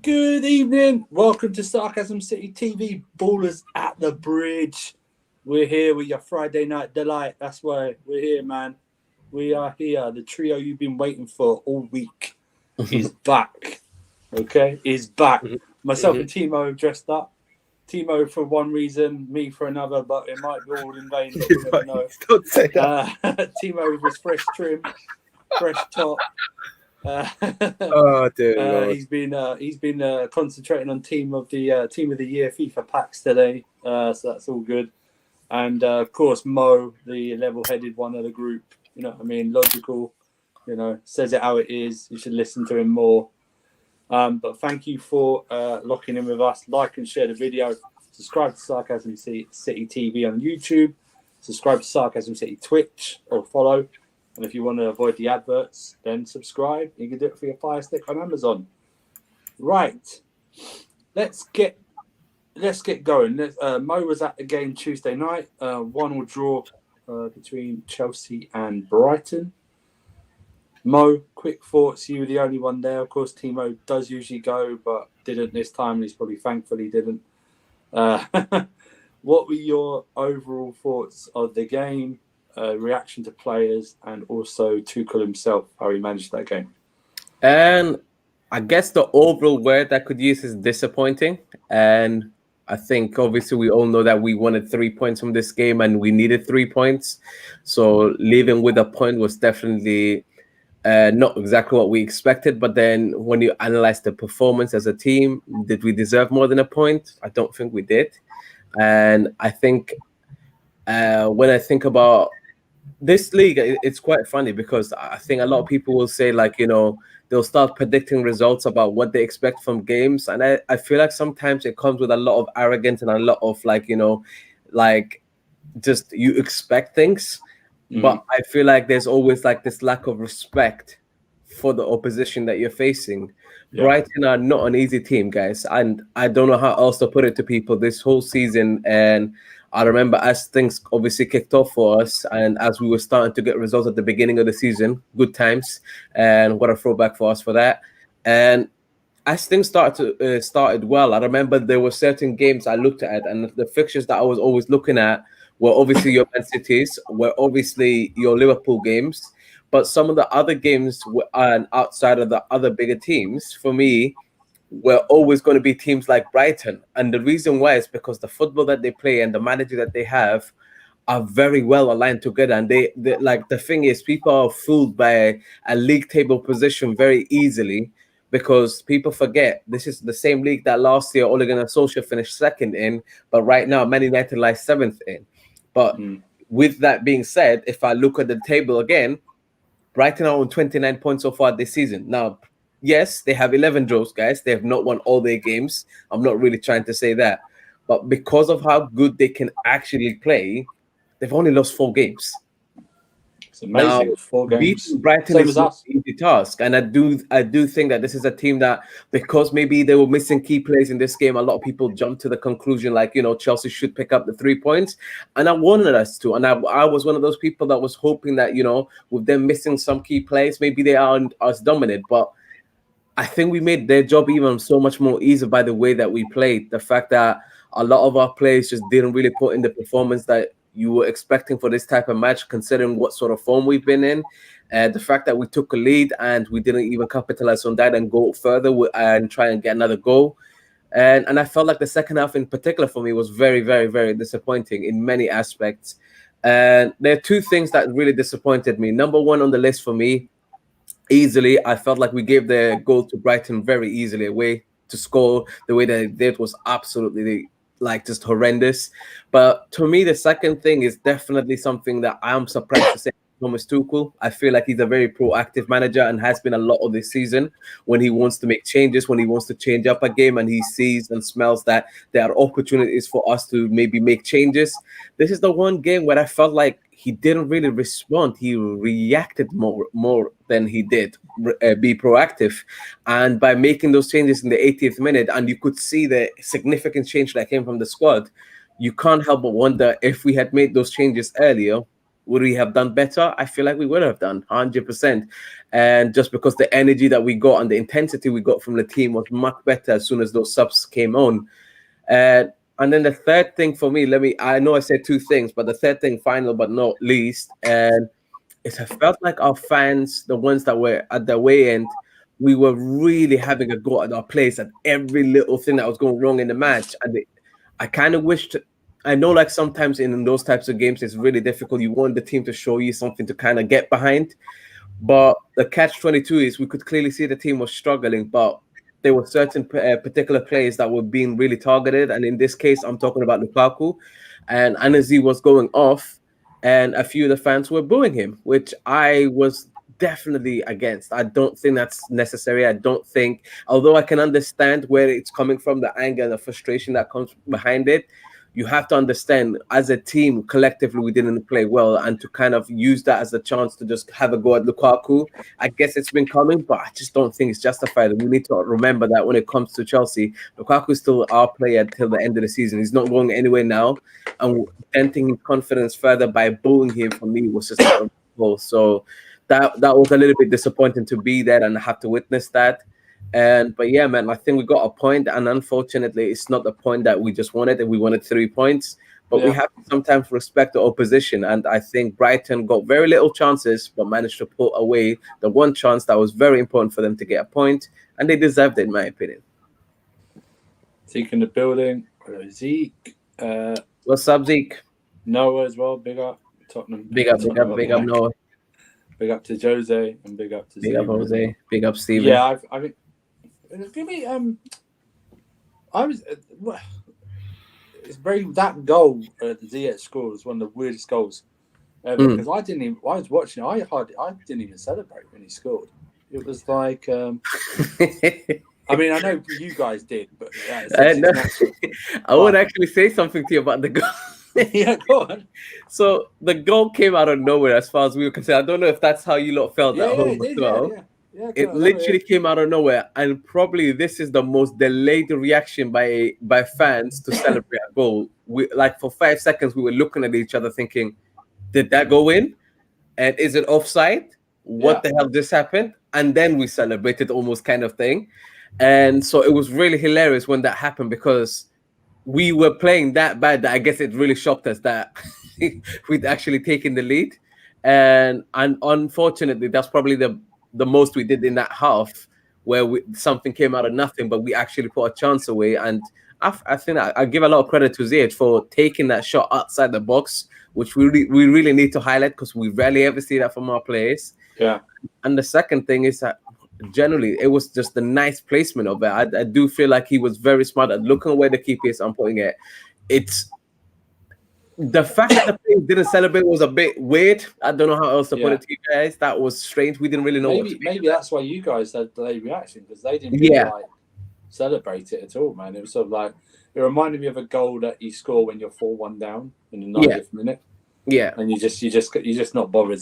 Good evening. Welcome to Sarcasm City TV. Ballers at the bridge. We're here with your Friday night delight. That's why we're here, man. We are here. The trio you've been waiting for all week is back. Okay, is back. Myself and Timo have dressed up. Timo for one reason, me for another, but it might be all in vain. But you never know. Don't say that. Timo with his fresh trim, fresh top. Oh, dear he's been concentrating on team of the year FIFA packs today, so that's all good. And of course Mo, the level-headed one of the group. You know what I mean? Logical. You know, says it how it is. You should listen to him more. But thank you for locking in with us. Like and share the video. Subscribe to Sarcasm City TV on YouTube. Subscribe to Sarcasm City Twitch or follow. And if you want to avoid the adverts, then subscribe. You can do it for your Fire Stick on Amazon. Right. Let's get going. Mo was at the game Tuesday night. 1-1 draw between Chelsea and Brighton. Mo, quick thoughts. You were the only one there. Of course, Timo does usually go, but didn't this time. He's probably thankfully didn't. What were your overall thoughts of the game? Reaction to players, and also Tuchel himself, how he managed that game? And I guess the overall word I could use is disappointing. And I think obviously we all know that we wanted 3 points from this game and we needed 3 points. So leaving with a point was definitely not exactly what we expected. But then when you analyze the performance as a team, did we deserve more than a point? I don't think we did. And I think when I think about this league, it's quite funny because I think a lot of people will say, like, you know, they'll start predicting results about what they expect from games. And I feel like sometimes it comes with a lot of arrogance and a lot of, like, you know, like just you expect things. But I feel like there's always like this lack of respect for the opposition that you're facing. Yeah. Brighton are not an easy team, guys. And I don't know how else to put it to people this whole season. And I remember as things obviously kicked off for us and as we were starting to get results at the beginning of the season, good times, and what a throwback for us for that. And as things started well, I remember there were certain games I looked at and the fixtures that I was always looking at were obviously your Man Cities, were obviously your Liverpool games, but some of the other games were outside of the other bigger teams, for me, we're always going to be teams like Brighton. And the reason why is because the football that they play and the manager that they have are very well aligned together. And they like, the thing is, people are fooled by a league table position very easily because people forget this is the same league that last year Ole Gunnar Solskjaer finished second in, but right now Man United lies seventh in. But with that being said, if I look at the table again, Brighton are on 29 points so far this season. Now, yes, they have 11 draws, guys. They have not won all their games. I'm not really trying to say that. But because of how good they can actually play, they've only lost 4 games. It's amazing. Now, 4 games. Beating Brighton is not an easy task. And I do think that this is a team that, because maybe they were missing key players in this game, a lot of people jumped to the conclusion, like, you know, Chelsea should pick up the 3 points. And I wanted us to. And I was one of those people that was hoping that, you know, with them missing some key players, maybe they aren't as dominant. But I think we made their job even so much more easy by the way that we played. The fact that a lot of our players just didn't really put in the performance that you were expecting for this type of match, considering what sort of form we've been in. The fact that we took a lead and we didn't even capitalize on that and go further and try and get another goal. And I felt like the second half in particular for me was very, very, very disappointing in many aspects. And there are 2 things that really disappointed me. Number one on the list for me, easily, I felt like we gave the goal to Brighton very easily away. To score the way that they did was absolutely like just horrendous. But to me, the second thing is definitely something that I'm surprised to say. Thomas Tuchel, I feel like he's a very proactive manager and has been a lot of this season when he wants to make changes, when he wants to change up a game and he sees and smells that there are opportunities for us to maybe make changes. This is the one game where I felt like he didn't really respond. He reacted more than he did be proactive. And by making those changes in the 80th minute, and you could see the significant change that came from the squad, you can't help but wonder if we had made those changes earlier, would we have done better? I feel like we would have done 100%. And just because the energy that we got and the intensity we got from the team was much better as soon as those subs came on. And then the third thing for me, I know I said two things, but the third thing, final but not least, and it's I felt like our fans, the ones that were at the way end, we were really having a go at our players at every little thing that was going wrong in the match. And I kind of wished, I know like sometimes in those types of games, it's really difficult. You want the team to show you something to kind of get behind. But the catch-22 is we could clearly see the team was struggling, but there were certain particular players that were being really targeted. And in this case, I'm talking about Lukaku. And Anazi was going off, and a few of the fans were booing him, which I was definitely against. I don't think that's necessary. I don't think, although I can understand where it's coming from, the anger and the frustration that comes behind it, you have to understand as a team, collectively, we didn't play well, and to kind of use that as a chance to just have a go at Lukaku. I guess it's been coming, but I just don't think it's justified. We need to remember that when it comes to Chelsea, Lukaku is still our player till the end of the season. He's not going anywhere now, and denting his confidence further by booing him for me was just unbelievable. So that was a little bit disappointing to be there and have to witness that. But yeah, man, I think we got a point, and unfortunately, it's not the point that we just wanted. And we wanted 3 points, but we have to sometimes respect the opposition. And I think Brighton got very little chances, but managed to pull away the one chance that was very important for them to get a point, and they deserved it, in my opinion. Zeke in the building. Zeke. What's up, Zeke? Noah as well. Big up. Tottenham. Big up, Noah. Big up to Jose and big up to Big up Jose. Big up Steven. Yeah, I think. Give me I was. It's very that goal Ziyech scored was one of the weirdest goals ever because I was watching. I didn't even celebrate when he scored. It was like. I mean, I know you guys did, but I would actually say something to you about the goal. Yeah, go on. So the goal came out of nowhere, as far as we were concerned. I don't know if that's how you lot felt at home as well. It literally came out of nowhere, and probably this is the most delayed reaction by fans to celebrate a goal. We like for 5 seconds we were looking at each other, thinking, "Did that go in? And is it offside? What the hell just happened?" And then we celebrated, almost kind of thing. And so it was really hilarious when that happened because we were playing that bad that I guess it really shocked us that we'd actually taken the lead. And unfortunately, that's probably the most we did in that half, where something came out of nothing, but we actually put a chance away. And I think I give a lot of credit to Ziyech for taking that shot outside the box, which we really need to highlight because we rarely ever see that from our players. Yeah. And the second thing is that generally it was just the nice placement of it. I do feel like he was very smart at looking where the keeper is and putting it. It's the fact that the players didn't celebrate was a bit weird. I don't know how else to put it to you guys. That was strange. We didn't really know. Maybe that's why you guys had delayed reaction because they didn't really celebrate it at all, man. It was sort of like it reminded me of a goal that you score when you're 4-1 down in the 90th minute. Yeah, and you're just not bothered.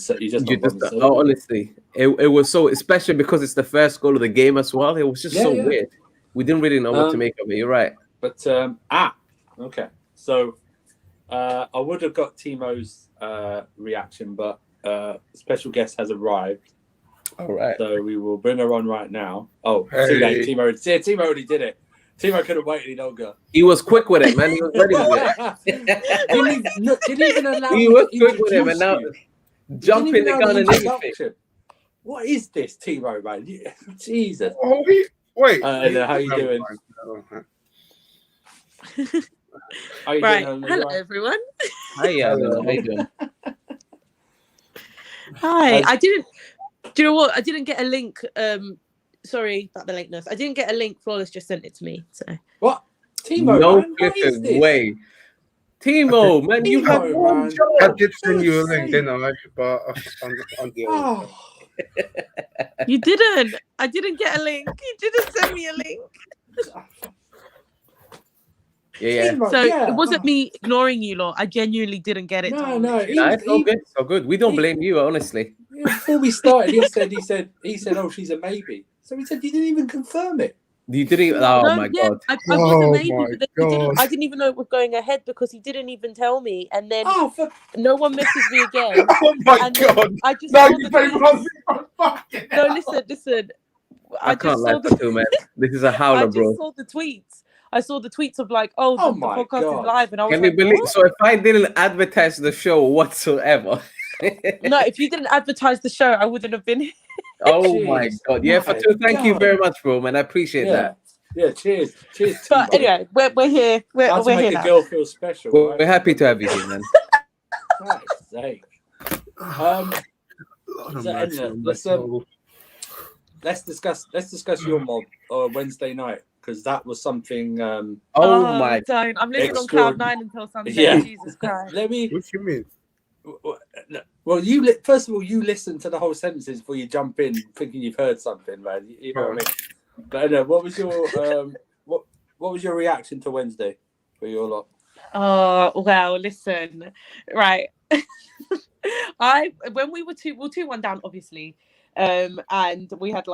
Honestly, it was so, especially because it's the first goal of the game as well. It was just so weird. We didn't really know what to make of it. You're right. But okay. So I would have got Timo's reaction, but special guest has arrived. All right. So we will bring her on right now. Oh, too late. Timo already did it. Timo couldn't wait any longer. He was quick with it, man. He was ready with it. Didn't even allow he was quick with it, and now jumping the gun and everything. What is this, Timo, man? Jesus. Oh, wait. How you doing? Right. Hello, everyone. Hi, how you doing? Hi. I didn't. Do you know what? I didn't get a link. Sorry about the lateness. I didn't get a link. Flawless just sent it to me. So what? Timo, no flipping way. Timo, man, you have one job. I did send you a link, didn't I? But I'm the You didn't. I didn't get a link. You didn't send me a link. Yeah. So it wasn't me ignoring you, lot. I genuinely didn't get it. No. It's all good. So good. We don't blame you, honestly. Before we started, he said, "Oh, she's a maybe." So he said he didn't even confirm it. You didn't. Oh No, my yeah, god. I Oh was a maybe, my but then he didn't. God. I didn't even know it was going ahead because he didn't even tell me, and then Oh, for no one messaged me again. Oh my And then God. I just No, saw you the better tweets. fucking No, hell. listen. I I can't just lie saw for the. two, man. This is a I howler, just bro. saw the tweets. I saw the tweets of like, oh, Oh the my podcast is God. live, and I was Can you like, believe? what? So if I didn't advertise the show whatsoever, No, if you didn't advertise the show, I wouldn't have been here. oh my Cheers. god. Yeah, My Fatu, thank you God. very much, bro, man. I appreciate that. Yeah. Cheers. Cheers, But TJ. anyway, we're here. How to We're make here a now. girl feel special, We're right? happy to have you here, man. Christ's sake. Lord have So, mercy anyway, on my soul. let's discuss your mob Wednesday night, because that was something. Oh my. Don't. I'm living on Extraordinary. cloud 9 until Sunday. Yeah. Jesus Christ. Let me. What you mean? Well, first of all, you listen to the whole sentences before you jump in, thinking you've heard something, man. You know what I mean? But what was your what was your reaction to Wednesday for your lot? Oh well, listen, right. When we were 2-1 down, obviously, and we had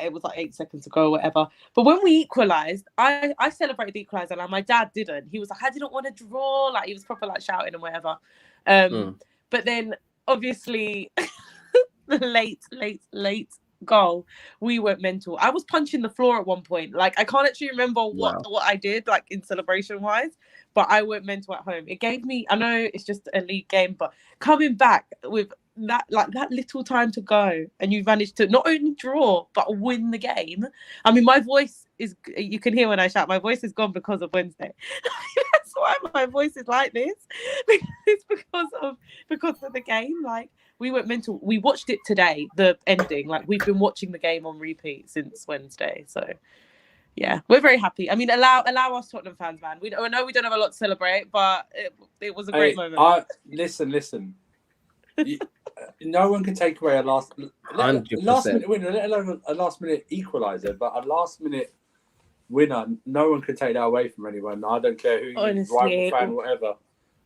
it was 8 seconds to go or whatever. But when we equalised, I celebrated the equaliser, and my dad didn't. He was like, I didn't want to draw. Like he was proper shouting and whatever. But then obviously the late goal, we went mental. I was punching the floor at one point. Like I can't actually remember what I did in celebration wise, but I went mental at home. It gave me, I know it's just a league game, but coming back with that little time to go, and you managed to not only draw but win the game. I mean, my voice is, you can hear when I shout, my voice is gone because of Wednesday. That's why my voice is like this. It's because of the game. We went mental. We watched it today, the ending. We've been watching the game on repeat since Wednesday. So yeah, we're very happy. I mean, allow us Tottenham fans, man. I know we don't have a lot to celebrate, but it was a great moment. Listen. No one can take away a last minute winner, let alone a last minute equaliser. But a last minute winner, no one can take that away from anyone. I don't care who you rival fan, whatever.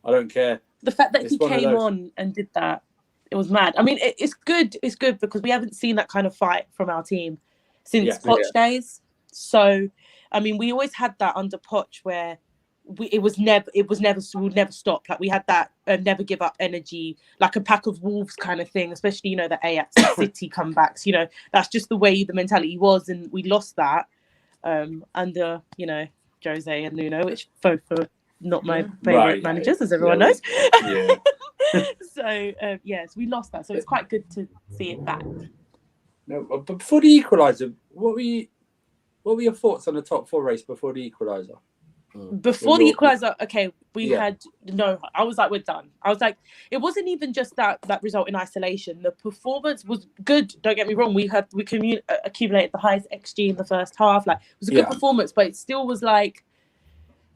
I don't care. The fact that he came on and did that, it was mad. I mean, it's good. It's good because we haven't seen that kind of fight from our team since Poch days. So, I mean, we always had that under Poch where we would never stop. We had that never give up energy, like a pack of wolves kind of thing. Especially the Ajax City comebacks. That's just the way the mentality was, and we lost that under Jose and Nuno, which both are not my favorite managers, as everyone knows. Yeah. So yes, we lost that. So it's quite good to see it back. No, but before the equaliser, what were your thoughts on the top 4 race before the equaliser? Before the equaliser, okay, I was like, we're done. I was like, it wasn't even just that result in isolation. The performance was good. Don't get me wrong. We accumulated the highest XG in the first half. It was a good performance, but it still was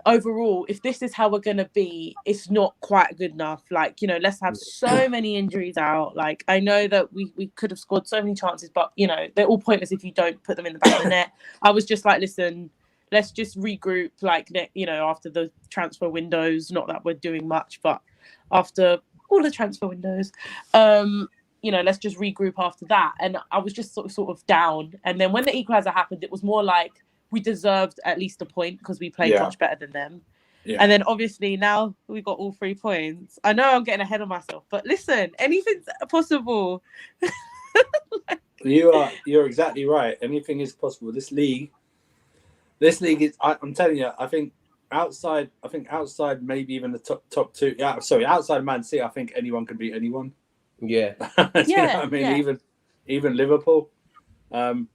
overall, if this is how we're gonna be, it's not quite good enough. Let's have so many injuries out. I know that we could have scored so many chances, but they're all pointless if you don't put them in the back of the net. I was just like, listen, let's just regroup after the transfer windows. Not that we're doing much, but after all the transfer windows, let's just regroup after that. And I was just sort of down. And then when the equaliser happened, it was more like we deserved at least a point because we played much better than them. Yeah. And then obviously now we got all 3 points. I know I'm getting ahead of myself, but listen, anything's possible. You're exactly right. Anything is possible. This league is. I'm telling you. I think outside maybe even the top 2. Yeah, sorry, outside Man City, I think anyone can beat anyone. Yeah. You know what I mean, even Liverpool. Totally.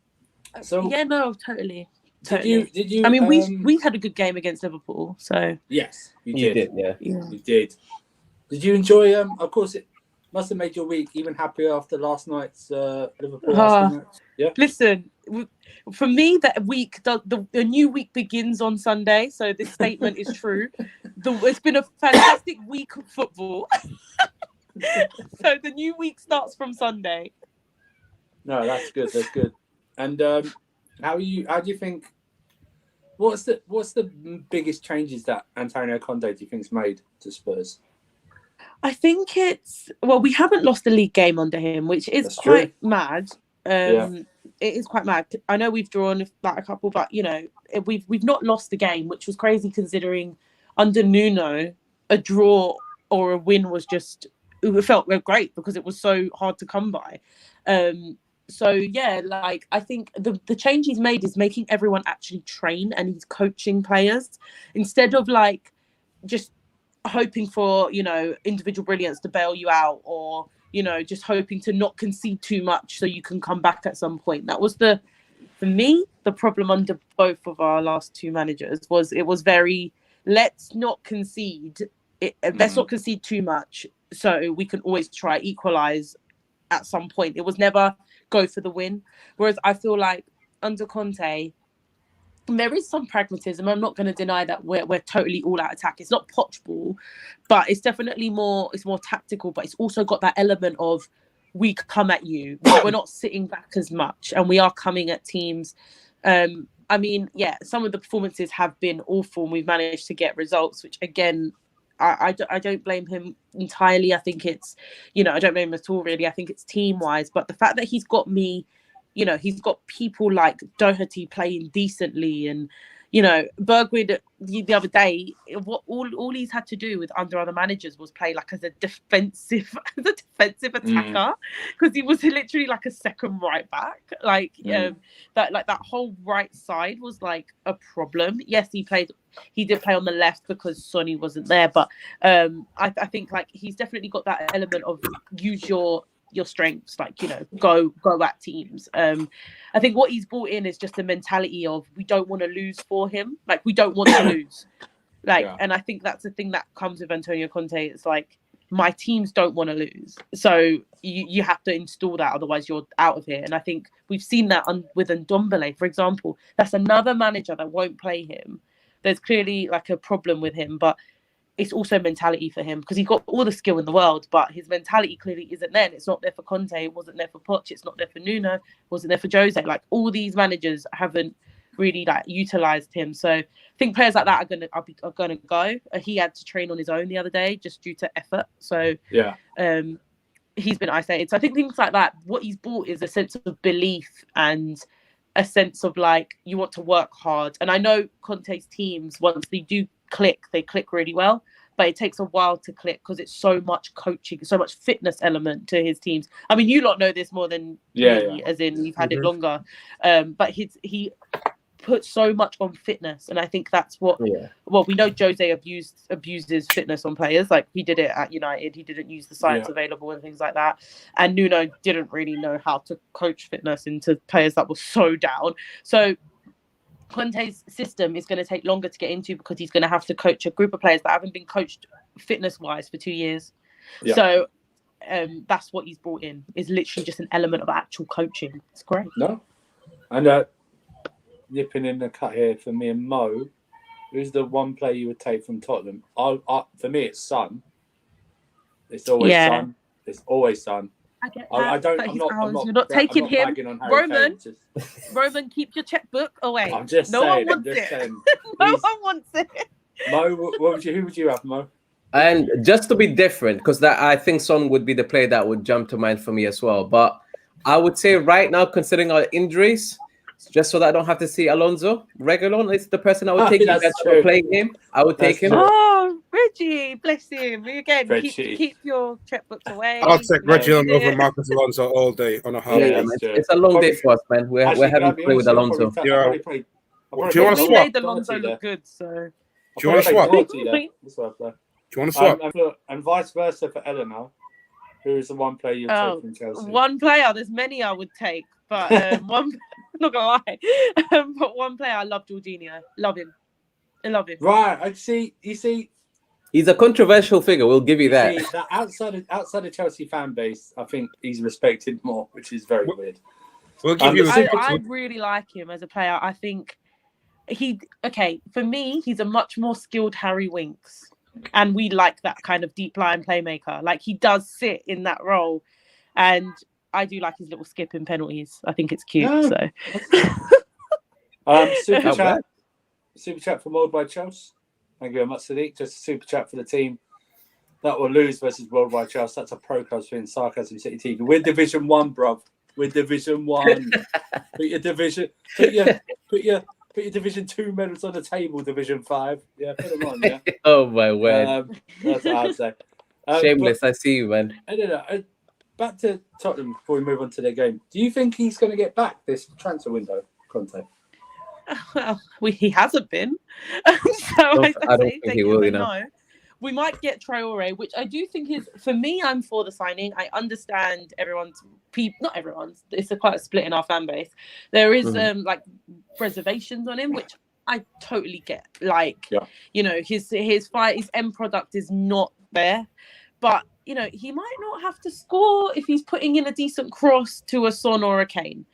Did you? I mean, we had a good game against Liverpool, so yes, you did. Yeah, you did. Did you enjoy? Of course, it must have made your week even happier after last night's Liverpool. Match. Yeah. Listen, for me, that week, the new week begins on Sunday, so this statement is true. It's been a fantastic week of football. So the new week starts from Sunday. No, that's good. That's good. And how do you think? What's the biggest changes that Antonio Conte do you think's made to Spurs? I think we haven't lost a league game under him, which is quite mad. it is quite mad. I know we've drawn like a couple, but you know, we've not lost the game, which was crazy considering under Nuno, a draw or a win was just, it felt great because it was so hard to come by. So yeah, like I think the change he's made is making everyone actually train, and he's coaching players instead of like just hoping for, you know, individual brilliance to bail you out, or you know, just hoping to not concede too much so you can come back at some point. That was for me, the problem under both of our last two managers was it was very, let's not concede. Let's not concede too much so we can always try equalize at some point. It was never go for the win. Whereas I feel like under Conte, there is some pragmatism. I'm not going to deny that we're totally all out attack. It's not potch ball, but it's definitely more tactical, but it's also got that element of we come at you. We're not sitting back as much, and we are coming at teams. I mean, yeah, some of the performances have been awful, and we've managed to get results, which again, I don't blame him entirely. I think it's, you know, I don't blame him at all, really. I think it's team-wise. But the fact that he's got me, you know, he's got people like Doherty playing decently, and, you know, Bergwijn the other day, what all he's had to do with under other managers was play like as a defensive attacker, because he was literally like a second right back. Like that whole right side was like a problem. Yes, he did play on the left because Sonny wasn't there, but I think like he's definitely got that element of use your strengths, like, you know, go at teams. I think what he's brought in is just a mentality of we don't want to lose for him, like we don't want to lose, like and I think that's the thing that comes with Antonio Conte. It's like, my teams don't want to lose, so you have to install that, otherwise you're out of here. And I think we've seen that with Ndombele, for example. That's another manager that won't play him. There's clearly like a problem with him, but it's also mentality for him, because he's got all the skill in the world, but his mentality clearly isn't there. And it's not there for Conte. It wasn't there for Poch. It's not there for Nuno. It wasn't there for Jose. Like, all these managers haven't really like utilized him. So I think players like that are gonna go. He had to train on his own the other day just due to effort. So he's been isolated. So I think things like that, what he's brought is a sense of belief and a sense of like, you want to work hard. And I know Conte's teams, once they do click, they click really well, but it takes a while to click because it's so much coaching, so much fitness element to his teams. I mean, you lot know this more than me, as in you've had it longer, but he puts so much on fitness, and I think that's what well, we know Jose abuses fitness on players. Like, he did it at United. He didn't use the science available and things like that, and Nuno didn't really know how to coach fitness into players that were so down. So Conte's system is going to take longer to get into, because he's going to have to coach a group of players that haven't been coached fitness-wise for 2 years. So that's what he's brought in, is literally just an element of actual coaching. It's great. No, and nipping in the cut here for me and Mo, who's the one player you would take from Tottenham? For me, it's Son. It's always Son. It's always Son. I get that, you're not taking him. Roman, keep your checkbook away. I'm just no saying. one wants it. No one wants it. Mo, who would you have, Mo? And just to be different, because I think Son would be the player that would jump to mind for me as well. But I would say right now, considering our injuries, just so that I don't have to see Alonso, Reguilon is the person I would take. That's for playing him. I would take him. Oh, Reggie, bless him. Again, keep your checkbooks away. I'll take Reguilon over Marcus Alonso all day on a hard day. It's a long day for us, man. We're having to play with Alonso. Do you want to swap? Made Alonso look good, so. Do you want to swap? Do you want to swap? And vice versa for Eleanor, who is the one player you'll take from Chelsea? One player. There's many I would take, but one. Not gonna lie, but one player, I love Jorginho. Love him. I love him. Right, I see. You see, he's a controversial figure. We'll give you that. See, that outside of Chelsea fan base, I think he's respected more, which is very weird. We'll give you. I really like him as a player. I think for me, he's a much more skilled Harry Winks, and we like that kind of deep line playmaker. Like, he does sit in that role, and I do like his little skip in penalties. I think it's cute. So, super chat from Worldwide Chelsea. Thank you very much, Sadiq. Just a super chat for the team that will lose versus Worldwide Chelsea. That's a pro club in Sarcasm City TV. We're Division 1, bruv. We're Division 1. Put your Division 2 medals on the table, Division 5. Yeah, put them on, yeah. Oh my word. That's what I'd say. Shameless, I see you, man. I don't know. Back to Tottenham before we move on to their game. Do you think he's going to get back this transfer window, Conte? Well, he hasn't been. So I don't think he will, you know. No. We might get Traore, which I do think is, for me, I'm for the signing. I understand not everyone's, it's quite a split in our fan base. There is like reservations on him, which I totally get. Like, you know, his end product is not there. But, you know, he might not have to score if he's putting in a decent cross to a Son or a Kane.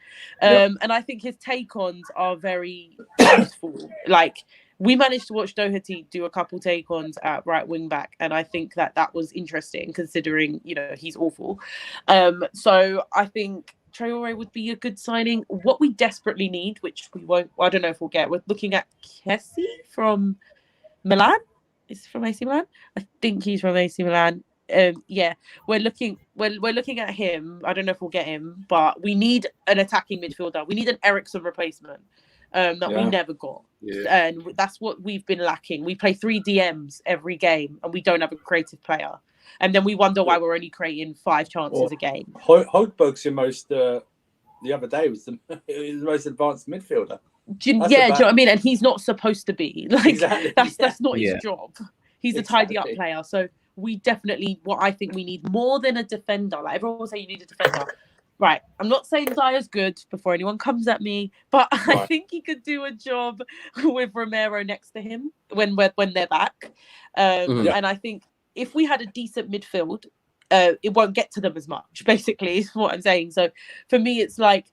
And I think his take-ons are very useful. Like, we managed to watch Doherty do a couple take-ons at right wing back, and I think that was interesting considering, you know, he's awful. So I think Traore would be a good signing. What we desperately need, which we won't, I don't know if we'll get, we're looking at Kessie from Milan. Is from AC Milan? I think he's from AC Milan. We're looking at him. I don't know if we'll get him, but we need an attacking midfielder. We need an Eriksen replacement we never got. And that's what we've been lacking. We play 3 DMs every game and we don't have a creative player. And then we wonder why we're only creating 5 chances a game. Højbjerg's your most, the other day was the most advanced midfielder. Do you know what I mean? And he's not supposed to be. Like, exactly. That's not his job. He's a tidy up player. So we definitely, what I think we need more than a defender. Like, everyone will say you need a defender. Right, I'm not saying Dyer's good before anyone comes at me, but I think he could do a job with Romero next to him when they're back. And I think if we had a decent midfield, it won't get to them as much, basically, is what I'm saying. So for me, it's like,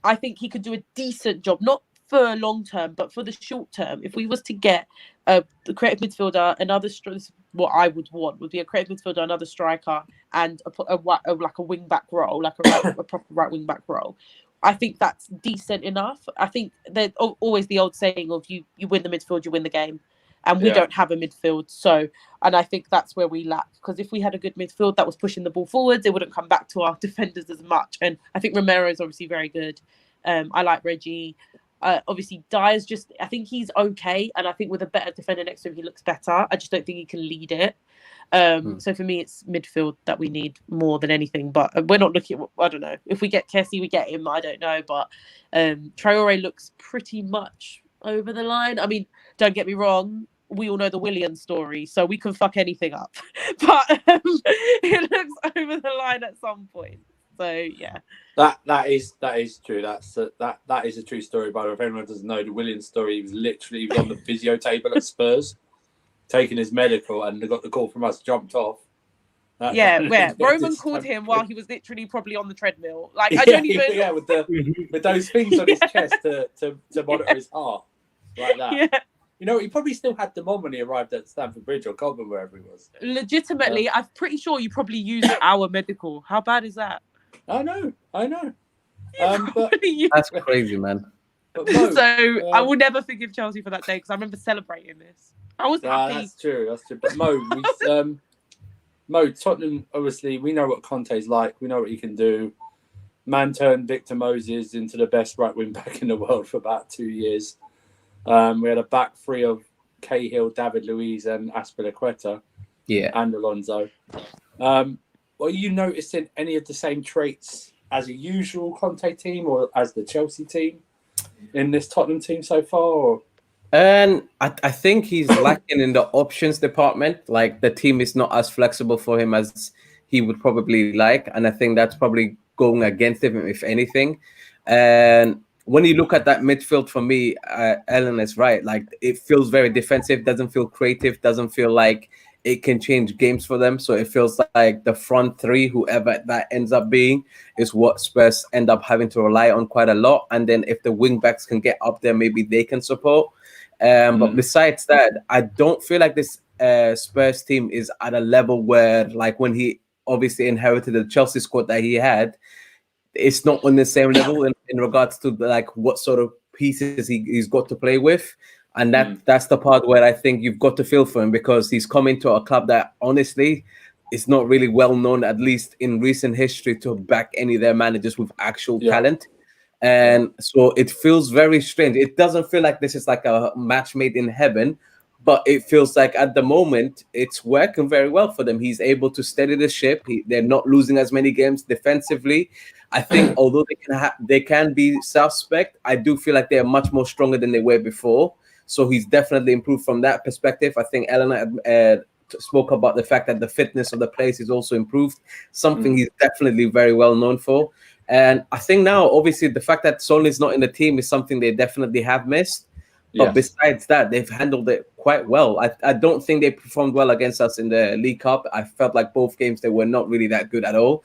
I think he could do a decent job, not for long term, but for the short term. If we was to get the creative midfielder, what I would want would be a creative midfielder, another striker, and like a wing back role, like a proper right wing back role. I think that's decent enough. I think there's always the old saying of you win the midfield, you win the game. And we don't have a midfield. So, and I think that's where we lack. Because if we had a good midfield that was pushing the ball forwards, it wouldn't come back to our defenders as much. And I think Romero is obviously very good. I like Reggie. Obviously, Dyer's I think he's okay. And I think with a better defender next to him, he looks better. I just don't think he can lead it. So for me, it's midfield that we need more than anything. But we're not looking at, I don't know. If we get Kessie, we get him. I don't know. But Traore looks pretty much over the line. I mean, don't get me wrong. We all know the Willian story, so we can fuck anything up. But it looks over the line at some point. So yeah, that is true. That is a true story. By the way, if anyone doesn't know the Willian story, he was on the physio table at Spurs, taking his medical, and got the call from us, jumped off. Roman called him while he was literally probably on the treadmill. Like I don't even with those things on his chest to monitor his heart like that. Yeah. You know, he probably still had them on when he arrived at Stamford Bridge or Cobham, wherever he was. Legitimately, I'm pretty sure you probably used our medical. How bad is that? I know. But that's crazy, man. But Mo, I will never forgive Chelsea for that day because I remember celebrating this. I was happy. That's true. But Mo, Tottenham, obviously, we know what Conte's like. We know what he can do. Man turned Victor Moses into the best right wing back in the world for about 2 years. We had a back three of Cahill, David Luiz, and Azpilicueta. Yeah. And Alonso. Are you noticing any of the same traits as a usual Conte team or as the Chelsea team in this Tottenham team so far? Or? And I think he's lacking in the options department. Like, the team is not as flexible for him as he would probably like. And I think that's probably going against him, if anything. And when you look at that midfield, for me, Ellen is right. Like, it feels very defensive, doesn't feel creative, doesn't feel like it can change games for them. So it feels like the front three, whoever that ends up being, is what Spurs end up having to rely on quite a lot. And then if the wing backs can get up there, maybe they can support. But besides that, I don't feel like this Spurs team is at a level where, like, when he obviously inherited the Chelsea squad that he had, it's not on the same level in regards to like what sort of pieces he's got to play with. And that's the part where I think you've got to feel for him, because he's come into a club that honestly is not really well known, at least in recent history, to back any of their managers with actual talent. And so it feels very strange. It doesn't feel like this is like a match made in heaven, but it feels like at the moment it's working very well for them. He's able to steady the ship. They're not losing as many games defensively. I think although they can be suspect, I do feel like they're much more stronger than they were before. So he's definitely improved from that perspective. I think Eleanor spoke about the fact that the fitness of the players is also improved, something he's definitely very well known for. And I think now, obviously, the fact that Son is not in the team is something they definitely have missed. But besides that, they've handled it quite well. I don't think they performed well against us in the League Cup. I felt like both games, they were not really that good at all.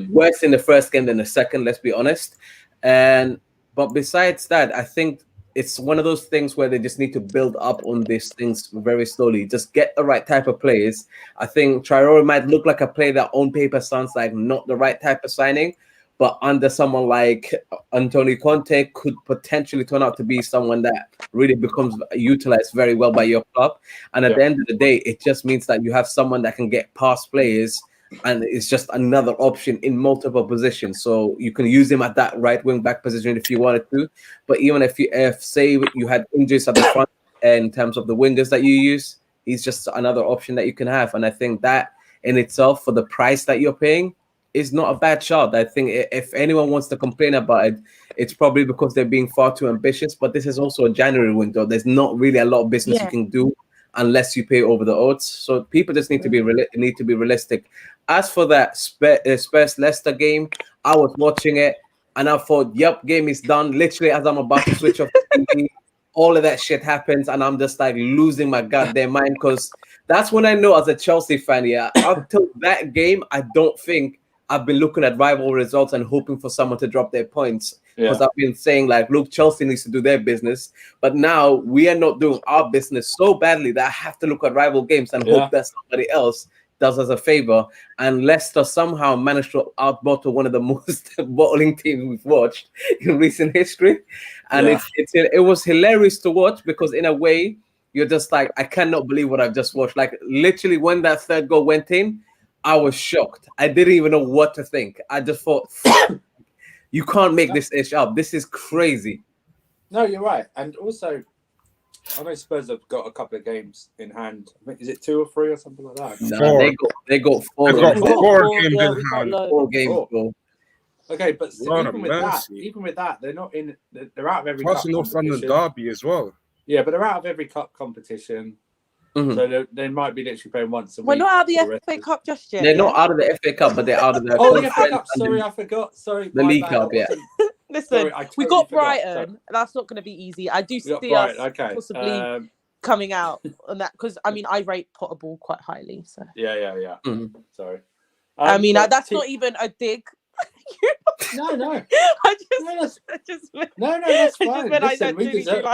Worse in the first game than the second, let's be honest. But besides that, I think it's one of those things where they just need to build up on these things very slowly. Just get the right type of players. I think Traore might look like a player that on paper sounds like not the right type of signing, but under someone like Antonio Conte could potentially turn out to be someone that really becomes utilized very well by your club. And at the end of the day, it just means that you have someone that can get past players, and it's just another option in multiple positions. So you can use him at that right wing back position if you wanted to. But even if say you had injuries at the front in terms of the wingers that you use, he's just another option that you can have. And I think that in itself, for the price that you're paying, is not a bad shot. I think if anyone wants to complain about it, it's probably because they're being far too ambitious. But this is also a January window. There's not really a lot of business you can do unless you pay over the odds. So people just need to be realistic. As for that Spurs Leicester game, I was watching it and I thought, yep, game is done. Literally, as I'm about to switch off the TV, all of that shit happens, and I'm just like losing my goddamn mind, because that's when I know as a Chelsea fan, up till that game, I don't think I've been looking at rival results and hoping for someone to drop their points, because I've been saying like, look, Chelsea needs to do their business, but now we are not doing our business so badly that I have to look at rival games and hope that somebody else does us a favor. And Leicester somehow managed to outbottle one of the most bottling teams we've watched in recent history, and it was hilarious to watch, because in a way you're just like, I cannot believe what I've just watched. Like literally, when that third goal went in, I was shocked. I didn't even know what to think. I just thought, you can't make this ish up. This is crazy. No, you're right. And also, I know Spurs have got a couple of games in hand. I think, is it 2 or 3 or something like that? No, they got 4. They've got 4 games in hand. 4 games. Okay, but even with that, they're not in. They're out of every Plus cup North London derby as well. Yeah, but they're out of every cup competition. So they might be literally playing once a week. We're not out of the FA Cup just yet. They're not out of the FA Cup, but they're out of the the FA Cup. Sorry, I forgot. Sorry, the League Cup. Listen, we got Brighton. That's not going to be easy. I do see us possibly coming out on that, because I mean I rate Potterball quite highly. So yeah. Sorry. I mean that's not even a dig. No. That's fine. Listen, we deserve.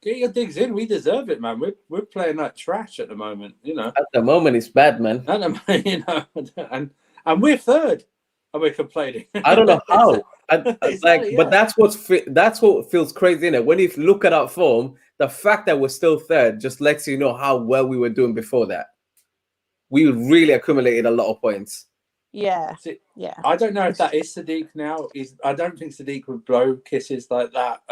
Get your digs in. We deserve it, man. We're playing like trash at the moment. At the moment, it's bad, man. And we're third, and we're complaining. I don't know how. But that's what feels crazy, innit? When you look at our form, the fact that we're still third just lets you know how well we were doing before that. We really accumulated a lot of points. Yeah. I don't know if that is Sadiq now. I don't think Sadiq would blow kisses like that.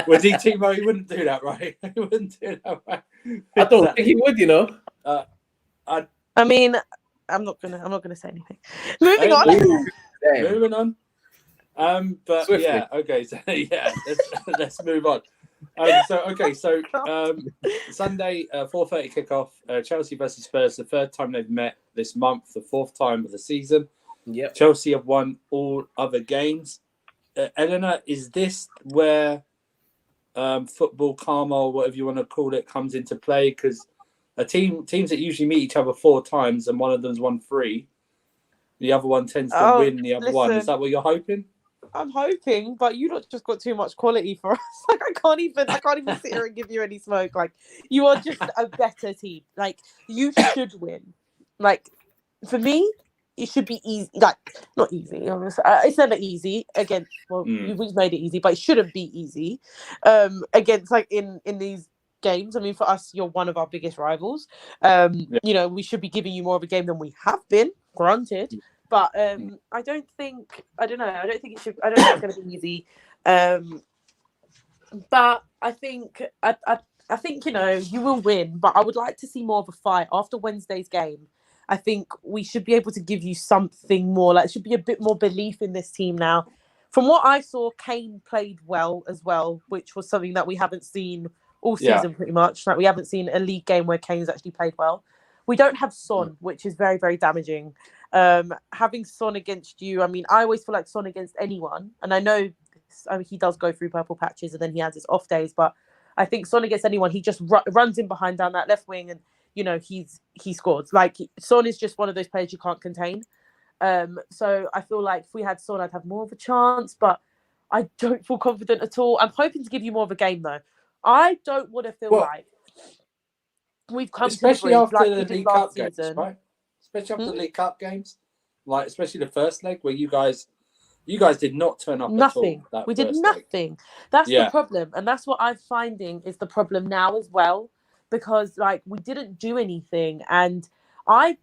Was he Timo? He wouldn't do that, right? He wouldn't do that, right? I don't think he would, I mean, I'm not gonna say anything. Moving on. Moving on. But swiftly. Let's move on. Sunday, 4:30 kickoff. Chelsea versus Spurs. The third time they've met this month. The fourth time of the season. Yep. Chelsea have won all other games. Eleanor, is this where football karma, or whatever you want to call it, comes into play? Because teams that usually meet each other 4 times and one of them's won 3, the other one tends to win the other one. Is that what you're hoping? I'm hoping, but you lot just got too much quality for us. Like I can't even sit here and give you any smoke. Like you are just a better team. Like you should win. Like for me, it should be easy. Like not easy. It's never easy. We've made it easy, but it shouldn't be easy. Against like in these games. I mean, for us, you're one of our biggest rivals. Yeah. You know, we should be giving you more of a game than we have been, granted. But I don't think it should. I don't think it's going to be easy. But I think I think, you know, you will win. But I would like to see more of a fight after Wednesday's game. I think we should be able to give you something more. Like, it should be a bit more belief in this team now. From what I saw, Kane played well as well, which was something that we haven't seen all season pretty much. Like, we haven't seen a league game where Kane's actually played well. We don't have Son, which is very, very damaging. Having Son against you, I mean, I always feel like Son against anyone, and I know he does go through purple patches and then he has his off days, but I think Son against anyone, he just runs in behind down that left wing and, you know, he scores. Like, Son is just one of those players you can't contain. So I feel like if we had Son, I'd have more of a chance, but I don't feel confident at all. I'm hoping to give you more of a game, though. I don't want to feel like we've come especially to the after like the League Cup games, right? Especially after the League Cup games, like especially the first leg where you guys did not turn up nothing. at all. We did nothing. Leg. That's the problem, and that's what I'm finding is the problem now as well, because like we didn't do anything, and I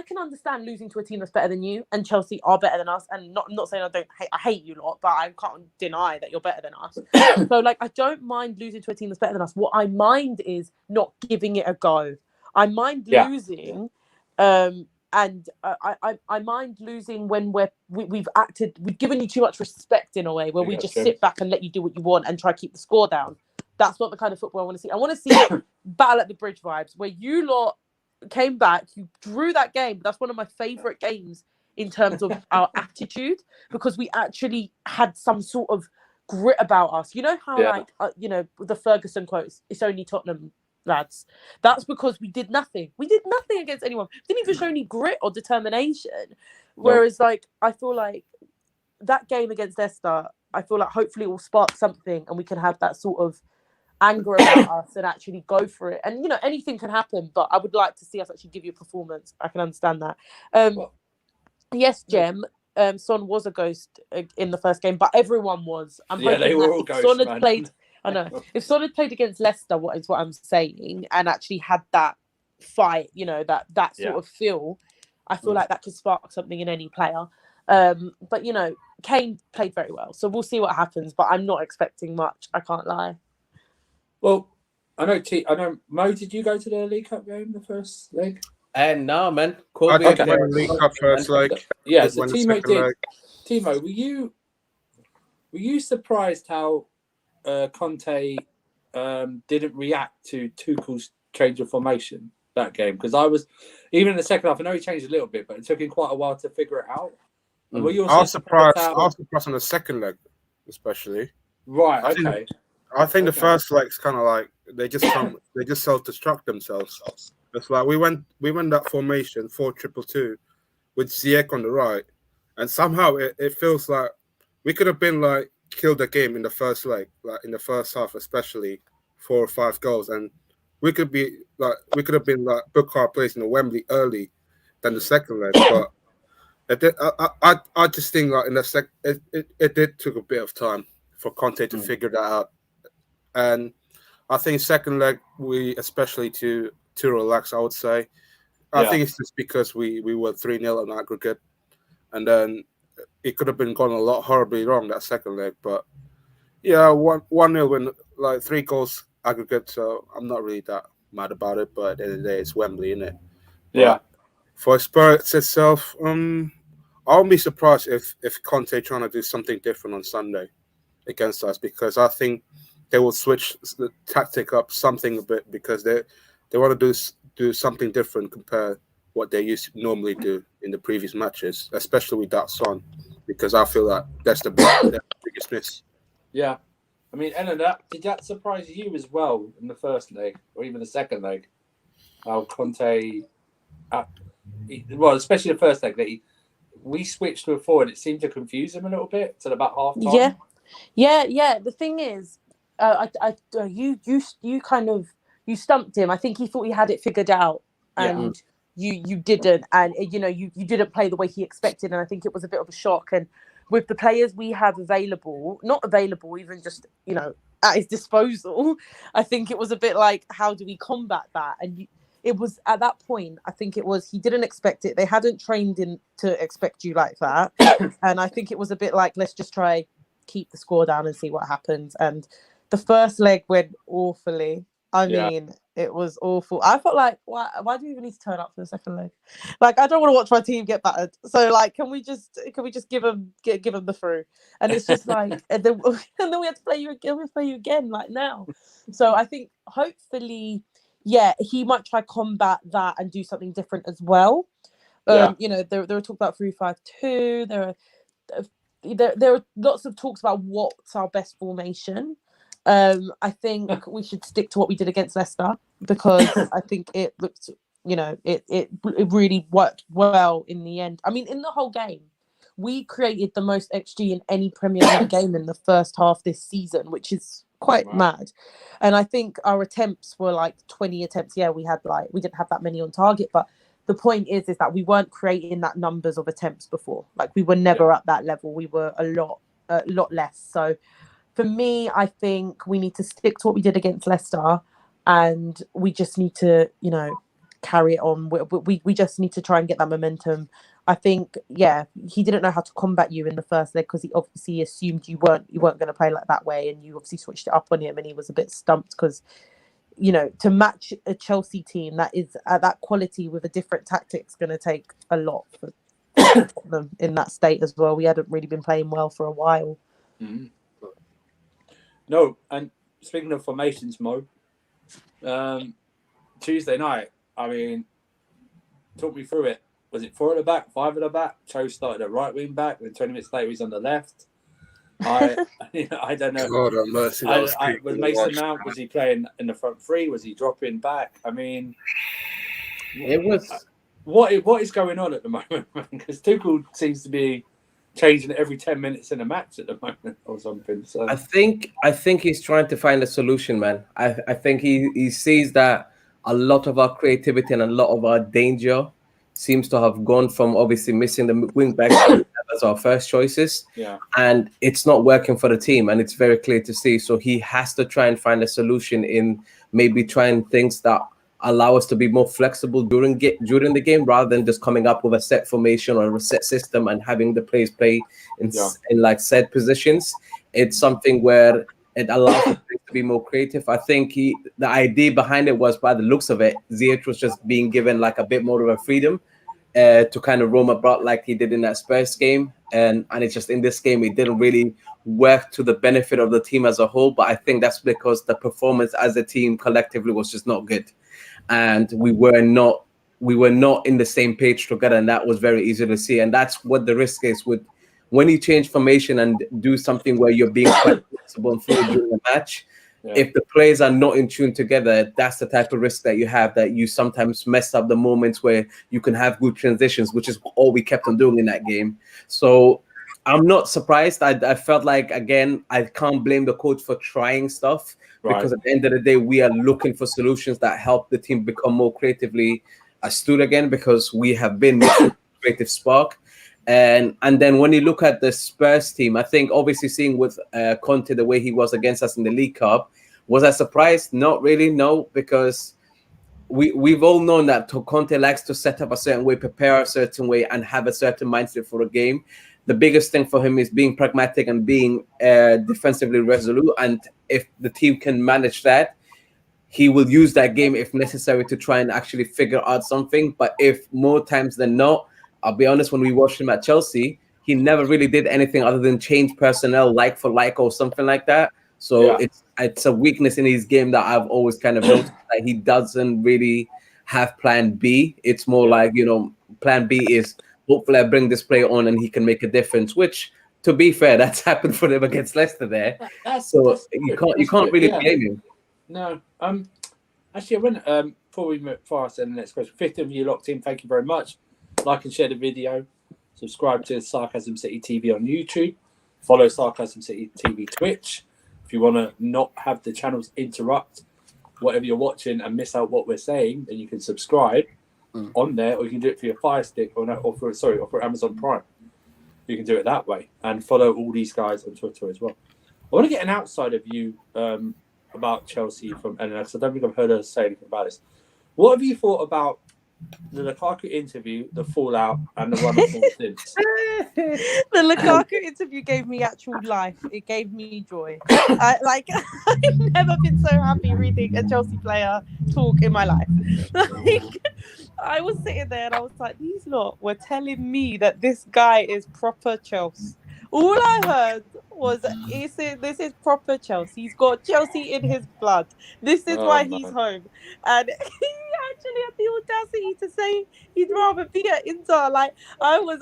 can understand losing to a team that's better than you, and Chelsea are better than us, and I'm not saying I hate you lot, but I can't deny that you're better than us. So like I don't mind losing to a team that's better than us. What I mind is not giving it a go. I mind losing, and I mind losing when we've given you too much respect in a way where we just sit back and let you do what you want and try to keep the score down. That's not the kind of football I want to see. I want to see battle at the bridge vibes where you lot came back, you drew that game. That's one of my favorite games in terms of our attitude, because we actually had some sort of grit about us. You know how you know, the Ferguson quotes, it's only Tottenham, lads. That's because we did nothing. We did nothing against anyone. We didn't even show any grit or determination. Whereas like I feel like that game against Leicester, I feel like hopefully it will spark something and we can have that sort of anger about us and actually go for it. And you know, anything can happen, but I would like to see us actually give you a performance. I can understand that. Yes, Jem. Son was a ghost in the first game, but everyone was. I'm hoping they were that all if ghosts, Son had played, I know, if Son had played against Leicester, what I'm saying, and actually had that fight, you know, that sort of feel, I feel like that could spark something in any player. But you know, Kane played very well, so we'll see what happens. But I'm not expecting much. I can't lie. Well, I know. Mo, did you go to the League Cup game, the first leg? No, man. I did win the League Cup first leg. Yeah, so Timo did. Timo, were you surprised how Conte didn't react to Tuchel's change of formation that game? Because I was, even in the second half, I know he changed a little bit, but it took him quite a while to figure it out. I was surprised on the second leg, especially. Right. Okay. I think the first leg's kind of like they just self-destruct themselves. It's like we went that formation 4-2-2 with Ziyech on the right, and somehow it feels like we could have been like killed the game in the first leg, like in the first half, especially 4 or 5 goals, and we could have been like book our place in the Wembley early than the second leg. But I just think like in the it did took a bit of time for Conte to figure that out. And I think second leg, we especially to relax, I would say. I think it's just because we were 3-0 on aggregate. And then it could have been gone a lot horribly wrong that second leg. But yeah, 1-0 when like 3 goals aggregate. So I'm not really that mad about it. But at the end of the day, it's Wembley, isn't it? Yeah. But for Spurs itself, I'll be surprised if Conte trying to do something different on Sunday against us, because I think they will switch the tactic up something a bit, because they want to do something different compared to what they used to normally do in the previous matches, especially with that Son, because I feel like that's the biggest miss. Yeah. I mean, Ellen, did that surprise you as well in the first leg or even the second leg? How Conte, well, especially the first leg, that we switched to a forward. It seemed to confuse him a little bit till about half time. Yeah. The thing is, you kind of stumped him. I think he thought he had it figured out, and you didn't, and you know you didn't play the way he expected, and I think it was a bit of a shock. And with the players we have not available, even just, you know, at his disposal. I think it was a bit like, how do we combat that? And it was at that point, I think it was, he didn't expect it. They hadn't trained him to expect you like that. And I think it was a bit like, let's just try keep the score down and see what happens. And the first leg went awfully. I mean, it was awful. I felt like, why do we even need to turn up for the second leg? Like, I don't want to watch my team get battered. So, like, can we just give them the through? And it's just like, and then we had to play you again, like now. So I think hopefully, he might try combat that and do something different as well. You know, there were talk about 3-5-2. There are lots of talks about what's our best formation. I think we should stick to what we did against Leicester, because I think it looked, you know, it really worked well in the end. I mean, in the whole game, we created the most XG in any Premier League game in the first half this season, which is quite mad. And I think our attempts were like 20 attempts. Yeah, we didn't have that many on target, but the point is that we weren't creating that numbers of attempts before. Like, we were never at that level. We were a lot less. So for me, I think we need to stick to what we did against Leicester, and we just need to, you know, carry it on. We just need to try and get that momentum. I think, he didn't know how to combat you in the first leg, because he obviously assumed you weren't going to play like that way, and you obviously switched it up on him, and he was a bit stumped because, you know, to match a Chelsea team that is at that quality with a different tactics going to take a lot for them in that state as well. We hadn't really been playing well for a while. Mm-hmm. No, and speaking of formations, Mo, Tuesday night, I mean, talk me through it. Was it 4 at the back, 5 at the back? Cho started at right wing back, then 20 minutes later he's on the left. I don't know. God have mercy. Was Mason Mount, was he playing in the front three? Was he dropping back? I mean, It was... What is going on at the moment? Because Tuchel seems to be changing it every 10 minutes in a match at the moment or something. So I think he's trying to find a solution, man. I think he sees that a lot of our creativity and a lot of our danger seems to have gone from obviously missing the wing backs as our first choices. Yeah. And it's not working for the team, and it's very clear to see. So he has to try and find a solution in maybe trying things that allow us to be more flexible during the game, rather than just coming up with a set formation or a set system and having the players play in like set positions. It's something where it allows us to be more creative. I think the idea behind it was, by the looks of it, Ziyech was just being given like a bit more of a freedom to kind of roam about like he did in that Spurs game. And it's just in this game, it didn't really work to the benefit of the team as a whole. But I think that's because the performance as a team collectively was just not good. And we were not in the same page together, and that was very easy to see. And that's what the risk is with when you change formation and do something where you're being quite flexible and fluid during the match. Yeah. If the players are not in tune together, that's the type of risk that you have, that you sometimes mess up the moments where you can have good transitions, which is all we kept on doing in that game. So I'm not surprised. I felt like, again, I can't blame the coach for trying stuff. Right. Because at the end of the day, we are looking for solutions that help the team become more creatively astute again, because we have been creative spark. And then when you look at the Spurs team, I think obviously seeing with Conte the way he was against us in the League Cup, was I surprised? Not really, no, because we've all known that Conte likes to set up a certain way, prepare a certain way, and have a certain mindset for a game. The biggest thing for him is being pragmatic and being defensively resolute. And if the team can manage that, he will use that game if necessary to try and actually figure out something. But if more times than not, I'll be honest, when we watched him at Chelsea, he never really did anything other than change personnel like for like or something like that. So it's a weakness in his game that I've always kind of noticed, that he doesn't really have plan B. It's more like, you know, plan B is hopefully I bring this player on and he can make a difference, which, to be fair, that's happened for them against Leicester there. You can't really blame him. No. Actually, I went before I said the next question. 50 of you locked in. Thank you very much. Like and share the video. Subscribe to Sarcasm City TV on YouTube. Follow Sarcasm City TV Twitch. If you want to not have the channels interrupt whatever you're watching and miss out what we're saying, then you can subscribe on there, or you can do it for your Fire Stick or for Amazon Prime. You can do it that way, and follow all these guys on Twitter as well. want to get an outsider view about Chelsea from Eleanor, because I don't think I've heard her say anything about this. What have you thought about the Lukaku interview, the fallout, and the run of form since? The Lukaku interview gave me actual life. It gave me joy. I've never been so happy reading a Chelsea player talk in my life. I was sitting there and I was like, these lot were telling me that this guy is proper Chelsea. All I heard was, this is proper Chelsea. He's got Chelsea in his blood. This is why he's home. And he actually had the audacity to say he'd rather be at Inter. Like, I was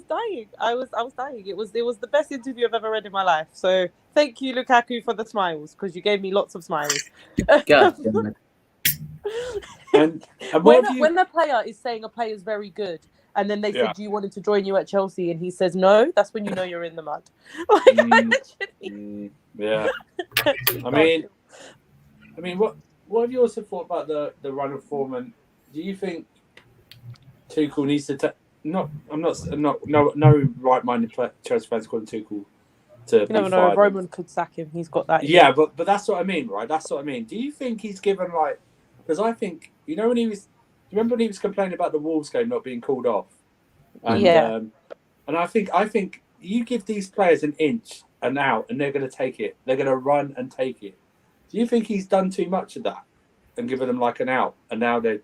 dying. I was dying. It was the best interview I've ever read in my life. So thank you, Lukaku, for the smiles, because you gave me lots of smiles. God damn it. And when a player is saying a player is very good, and then they said, do you want him to join you at Chelsea? And he says no, that's when you know you're in the mud. Yeah. I mean, what have you also thought about the run of form? And do you think Tuchel needs to no right-minded Chelsea fans calling Tuchel to be fired? No, Roman could sack him. He's got that. Yeah, but that's what I mean, right? That's what I mean. Do you think he's given, like, because I think, when he was, remember when he was complaining about the Wolves game not being called off? And, and I think you give these players an inch and out, and they're going to take it. They're going to run and take it. Do you think he's done too much of that and given them like an out, and now they're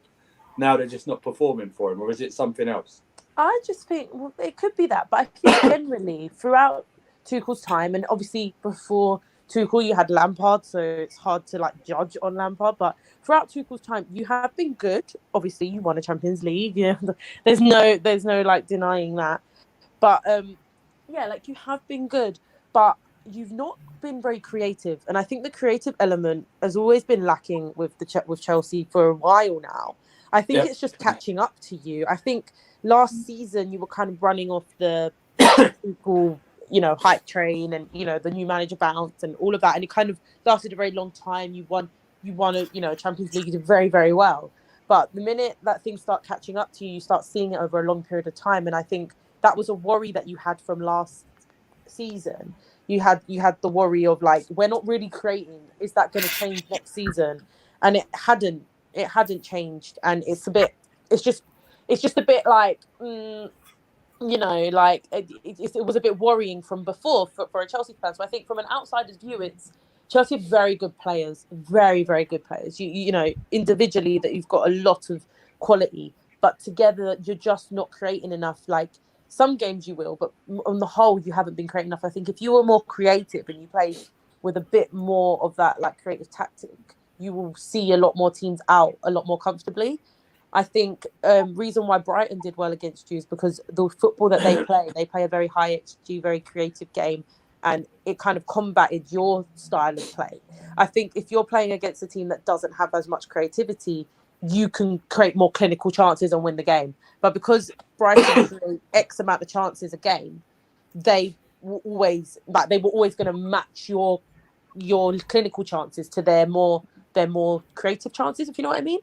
just not performing for him, or is it something else? I just think it could be that, but I think generally throughout Tuchel's time, and obviously before Tuchel you had Lampard, so it's hard to like judge on Lampard, but throughout Tuchel's time you have been good. Obviously you won a Champions League, there's no like denying that, but like you have been good, but you've not been very creative, and I think the creative element has always been lacking with Chelsea for a while now. I think it's just catching up to you. I think last season you were kind of running off the Tuchel, hype train, and the new manager bounce and all of that, and it kind of lasted a very long time. You won a Champions League, you did very, very well. But the minute that things start catching up to you, you start seeing it over a long period of time, and I think that was a worry that you had from last season. You had the worry of like, we're not really creating. Is that going to change next season? And it hadn't changed, and it's just a bit like. It was a bit worrying from before for a Chelsea fan. So I think from an outsider's view, it's Chelsea have very good players, very, very good players. Individually that you've got a lot of quality, but together you're just not creating enough. Like some games you will, but on the whole you haven't been creating enough. I think if you were more creative and you played with a bit more of that like creative tactic, you will see a lot more teams out a lot more comfortably. I think reason why Brighton did well against you is because the football that they play a very high XG, very creative game, and it kind of combated your style of play. I think if you're playing against a team that doesn't have as much creativity, you can create more clinical chances and win the game. But because Brighton create X amount of chances a game, they were always going to match your clinical chances to their more creative chances, if you know what I mean.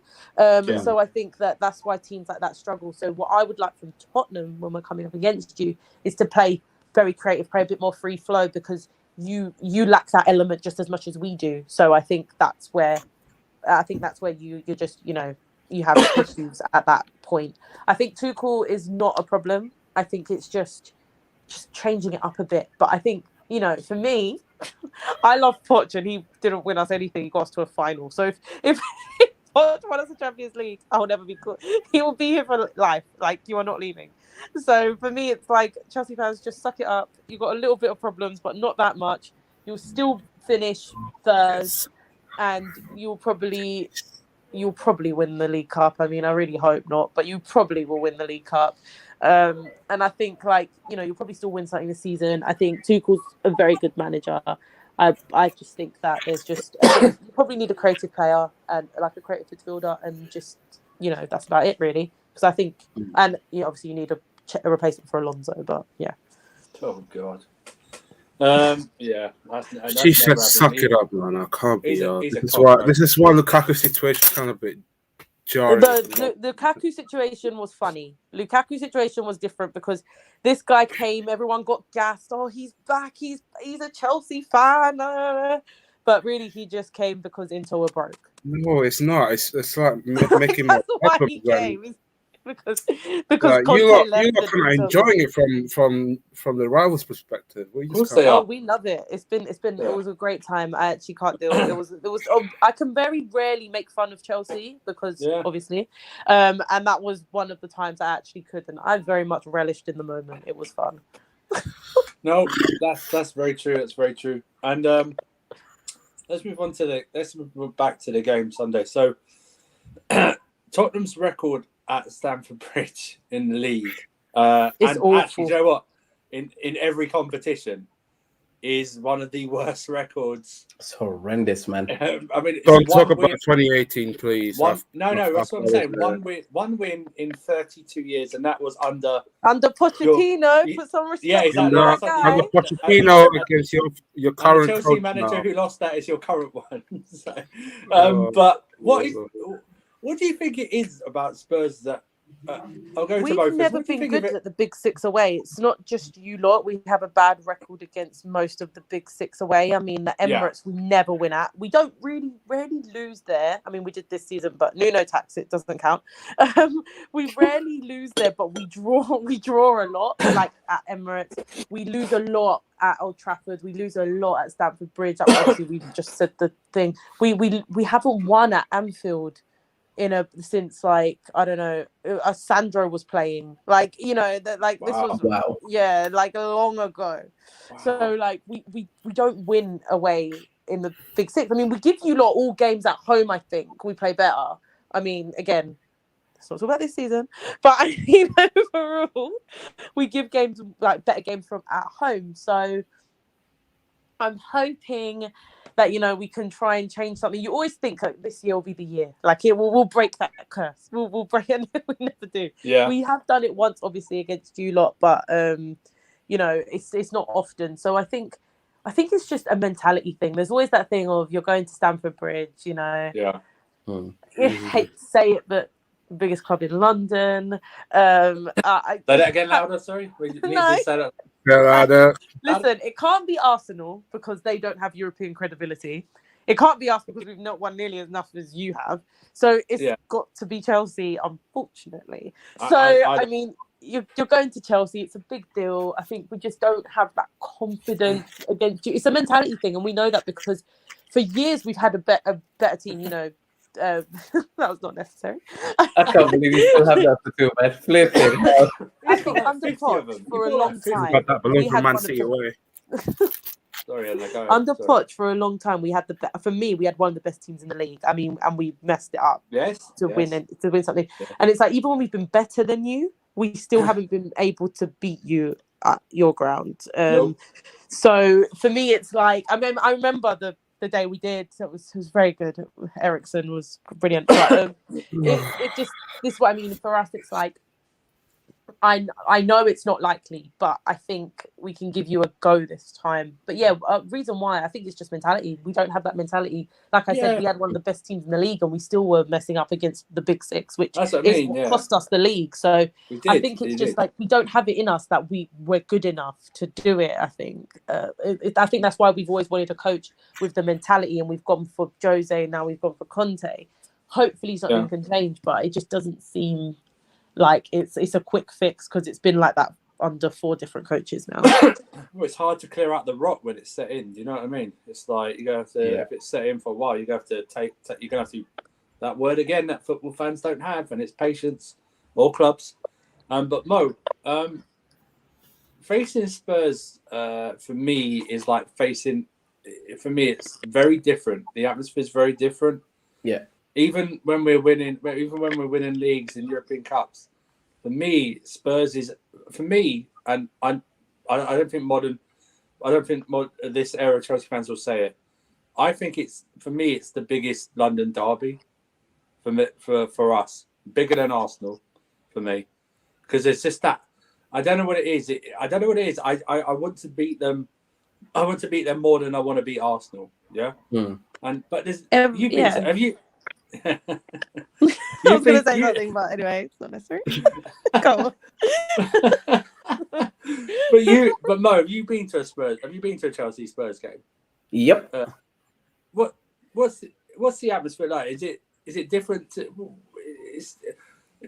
So I think that's why teams like that struggle. So what I would like from Tottenham when we're coming up against you is to play very creative, play a bit more free flow, because you lack that element just as much as we do. So I think that's where you're just you have issues at that point. I think Tuchel is not a problem. I think it's just changing it up a bit. But I think for me, I love Poch, and he didn't win us anything. He got us to a final. So if Poch won us the Champions League, I'll never be cool. He will be here for life. Like, you are not leaving. So for me, it's like Chelsea fans, just suck it up. You've got a little bit of problems, but not that much. You'll still finish third, and you'll probably win the League Cup. I mean, I really hope not, but you probably will win the League Cup. And I think you'll probably still win something this season. I think Tuchel's a very good manager. I just think that there's you probably need a creative player and like a creative midfielder, and just that's about it really. Because I think, and obviously you need a replacement for Alonso, but yeah. Oh God. She said, "Suck it up, man. I can't be. This is why Lukaku's situation is kind of a bit jarring. The Lukaku situation was funny. Lukaku situation was different because this guy came, everyone got gassed. Oh, he's back. He's a Chelsea fan. But really, he just came because Inter were broke. No, it's not. It's like making more That's why problems. he came. It's because Like, Conte you lot left. are kind of and enjoying it from the rivals' perspective. Of course they Oh, are. we love it. It's been Yeah. It was a great time. I actually can't deal. It was. I can very rarely make fun of Chelsea because obviously, and that was one of the times I actually could, and I very much relished in the moment. It was fun. No, that's very true. It's very true. And let's move back to the game Sunday. So Tottenham's record at Stamford Bridge in the league, It's awful. actually, you know what? In every competition, is one of the worst records. It's horrendous, man. I mean, it's Don't talk one about win. 2018, please. No, that's what I'm saying. There. One win in 32 years, and that was under Pochettino. Put some respect. Yeah, exactly. No, That's and under- the Pochettino against your and current the Chelsea coach manager now. who lost that is your current one. So, Oh, but what do you think it is about Spurs that I'll go to We've both. never What do you been think of good it? at the Big Six away. It's not just you lot. We have a bad record against most of the Big Six away. I mean, the Emirates we never win at. We don't rarely lose there. I mean, we did this season, but Nuno tax it doesn't count. We rarely lose there, but we draw a lot. Like at Emirates, we lose a lot at Old Trafford. We lose a lot at Stamford Bridge. Obviously, we just said the thing. We haven't won at Anfield since like I don't know, Sandro was playing, like, you know, that like this was like long ago. So like we don't win away in the Big Six. I mean, we give you lot all games at home. I think we play better. I mean, again, let's not talk about this season, but I mean overall we give games like better games from at home. So I'm hoping that, you know, we can try and change something. You always think like this year will be the year, like we'll break that curse. We'll break it. We never do. Yeah, we have done it once, obviously against you lot, but you know, it's not often. So I think it's just a mentality thing. There's always that thing of you're going to Stamford Bridge, you know. Yeah. I hate to say it, but the biggest club in London. Say that again louder. Sorry. Listen, it can't be Arsenal because they don't have European credibility. It can't be us because we've not won nearly enough as you have. So it's got to be Chelsea, unfortunately. So I mean, you're going to Chelsea. It's a big deal. I think we just don't have that confidence against you. It's a mentality thing, and we know that because for years we've had a better team. You know, that was not necessary. I can't believe you still have that to do, man. Flip it. I think under Poch for a long time. Got that balloon from Man City away. Sorry, under Poch for a long time, we had we had one of the best teams in the league. I mean, and we messed it up to win something. Yeah. And it's like even when we've been better than you, we still haven't been able to beat you at your ground. So for me, it's like I remember the day we did. So it was very good. Ericsson was brilliant. But, it just this is what I mean. For us, it's like I know it's not likely, but I think we can give you a go this time. But yeah, reason why I think it's just mentality. We don't have that mentality. Like I said, we had one of the best teams in the league, and we still were messing up against the Big Six, which is what cost us the league. So I think it's just like we don't have it in us that we're good enough to do it. I think I think that's why we've always wanted a coach with the mentality, and we've gone for Jose. Now we've gone for Conte. Hopefully something can change, but it just doesn't seem like it's a quick fix because it's been like that under 4 different coaches now. Well, it's hard to clear out the rot when it's set in. Do you know what I mean? It's like you're gonna have to if it's set in for a while, you're gonna have to you're gonna have to that word again that football fans don't have, and it's patience. All clubs, but Mo, facing Spurs for me is like facing. For me, it's very different. The atmosphere is very different. Yeah. Even when we're winning leagues and European Cups, for me, Spurs is and I don't think this era Chelsea fans will say it. I think it's the biggest London derby for us, bigger than Arsenal for me, because it's just that I don't know what it is. I want to beat them. I want to beat them more than I want to beat Arsenal. Yeah. But there's I was going to say something, but anyway, it's not necessary. Go on. But Mo, have you been to a Chelsea Spurs game? Yep. What's the atmosphere like? Is it different?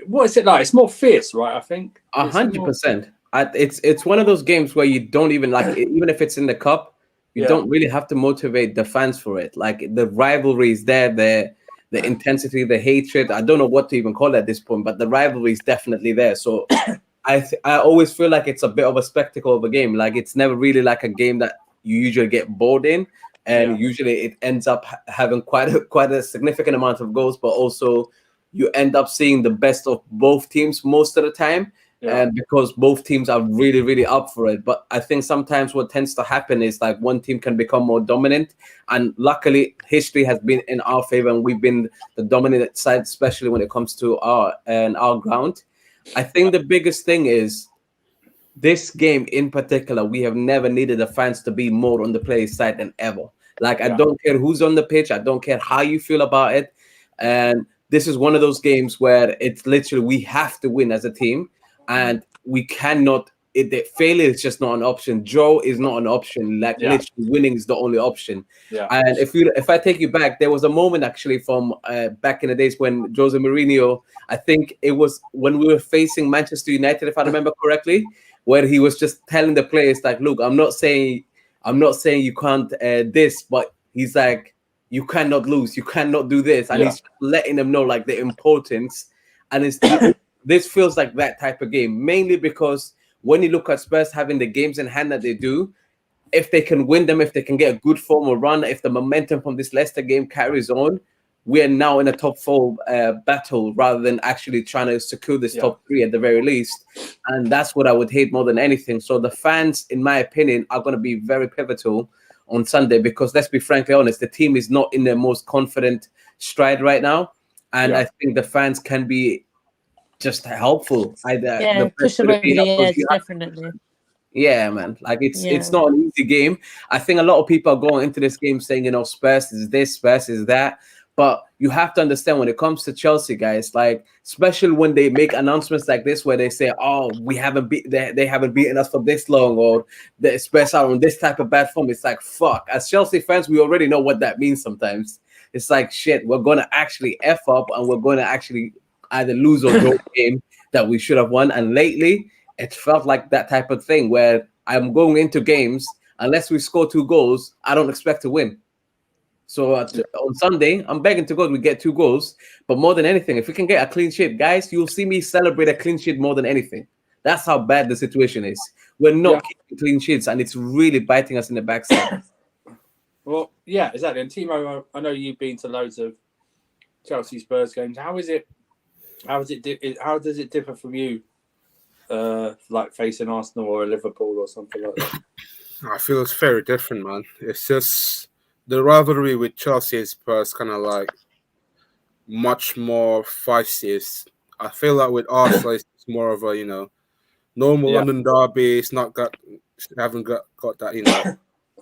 What is it like? It's more fierce, right? I think 100%. It's one of those games where you don't even like, even if it's in the cup, you don't really have to motivate the fans for it. Like the rivalry is there, the intensity, the hatred. I don't know what to even call it at this point, but the rivalry is definitely there. So I always feel like it's a bit of a spectacle of a game. Like it's never really like a game that you usually get bored in, and usually it ends up having quite a significant amount of goals, but also you end up seeing the best of both teams most of the time. And because both teams are really, really up for it. But I think sometimes what tends to happen is like one team can become more dominant. And luckily, history has been in our favor, and we've been the dominant side, especially when it comes to our ground. I think the biggest thing is this game in particular, we have never needed the fans to be more on the player's side than ever. Like, I don't care who's on the pitch. I don't care how you feel about it. And this is one of those games where it's literally we have to win as a team. And we cannot. Failure is just not an option. Draw is not an option. Like literally, winning is the only option. And if I take you back, there was a moment actually from back in the days when Jose Mourinho, I think it was when we were facing Manchester United, if I remember correctly, where he was just telling the players like, "Look, I'm not saying you can't this, but he's like, you cannot lose, you cannot do this," and he's letting them know like the importance, and it's. This feels like that type of game, mainly because when you look at Spurs having the games in hand that they do, if they can win them, if they can get a good form or run, if the momentum from this Leicester game carries on, we are now in a top 4 battle rather than actually trying to secure this top 3 at the very least. And that's what I would hate more than anything. So the fans, in my opinion, are going to be very pivotal on Sunday because let's be frankly honest, the team is not in their most confident stride right now. And I think the fans can be just helpful. Push them over the edge, definitely. Yeah, man. Like it's not an easy game. I think a lot of people are going into this game saying, Spurs is this, Spurs is that. But you have to understand when it comes to Chelsea, guys, like especially when they make announcements like this, where they say, "Oh, they haven't beaten us for this long," or the Spurs are on this type of bad form. It's like, fuck. As Chelsea fans, we already know what that means. Sometimes it's like, shit. We're gonna actually f up, and we're gonna actually either lose or draw a game that we should have won. And lately, it felt like that type of thing where I'm going into games, unless we score 2 goals, I don't expect to win. So on Sunday, I'm begging to God we get 2 goals. But more than anything, if we can get a clean sheet, guys, you'll see me celebrate a clean sheet more than anything. That's how bad the situation is. We're not keeping clean sheets, and it's really biting us in the backside. Well, yeah, exactly. And Timo, I know you've been to loads of Chelsea Spurs games. How does it differ from you, like facing Arsenal or Liverpool or something like that? I feel it's very different, man. It's just the rivalry with Chelsea and Spurs kind of like much more feisty. I feel like with Arsenal, it's more of a normal London derby. It's haven't got that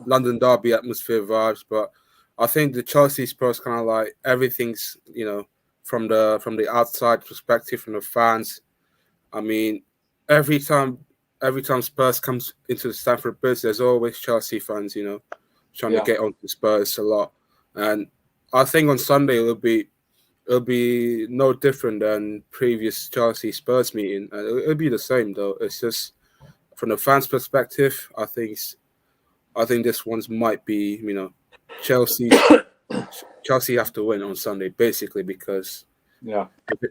London derby atmosphere vibes, but I think the Chelsea Spurs kind of like everything's from the outside perspective, from the fans. I mean, every time Spurs comes into the Stamford Bridge, there's always Chelsea fans, trying to get onto Spurs a lot. And I think on Sunday it'll be no different than previous Chelsea Spurs meeting. It'll be the same though. It's just from the fans' perspective, I think this one's might be, Chelsea have to win on Sunday, basically, because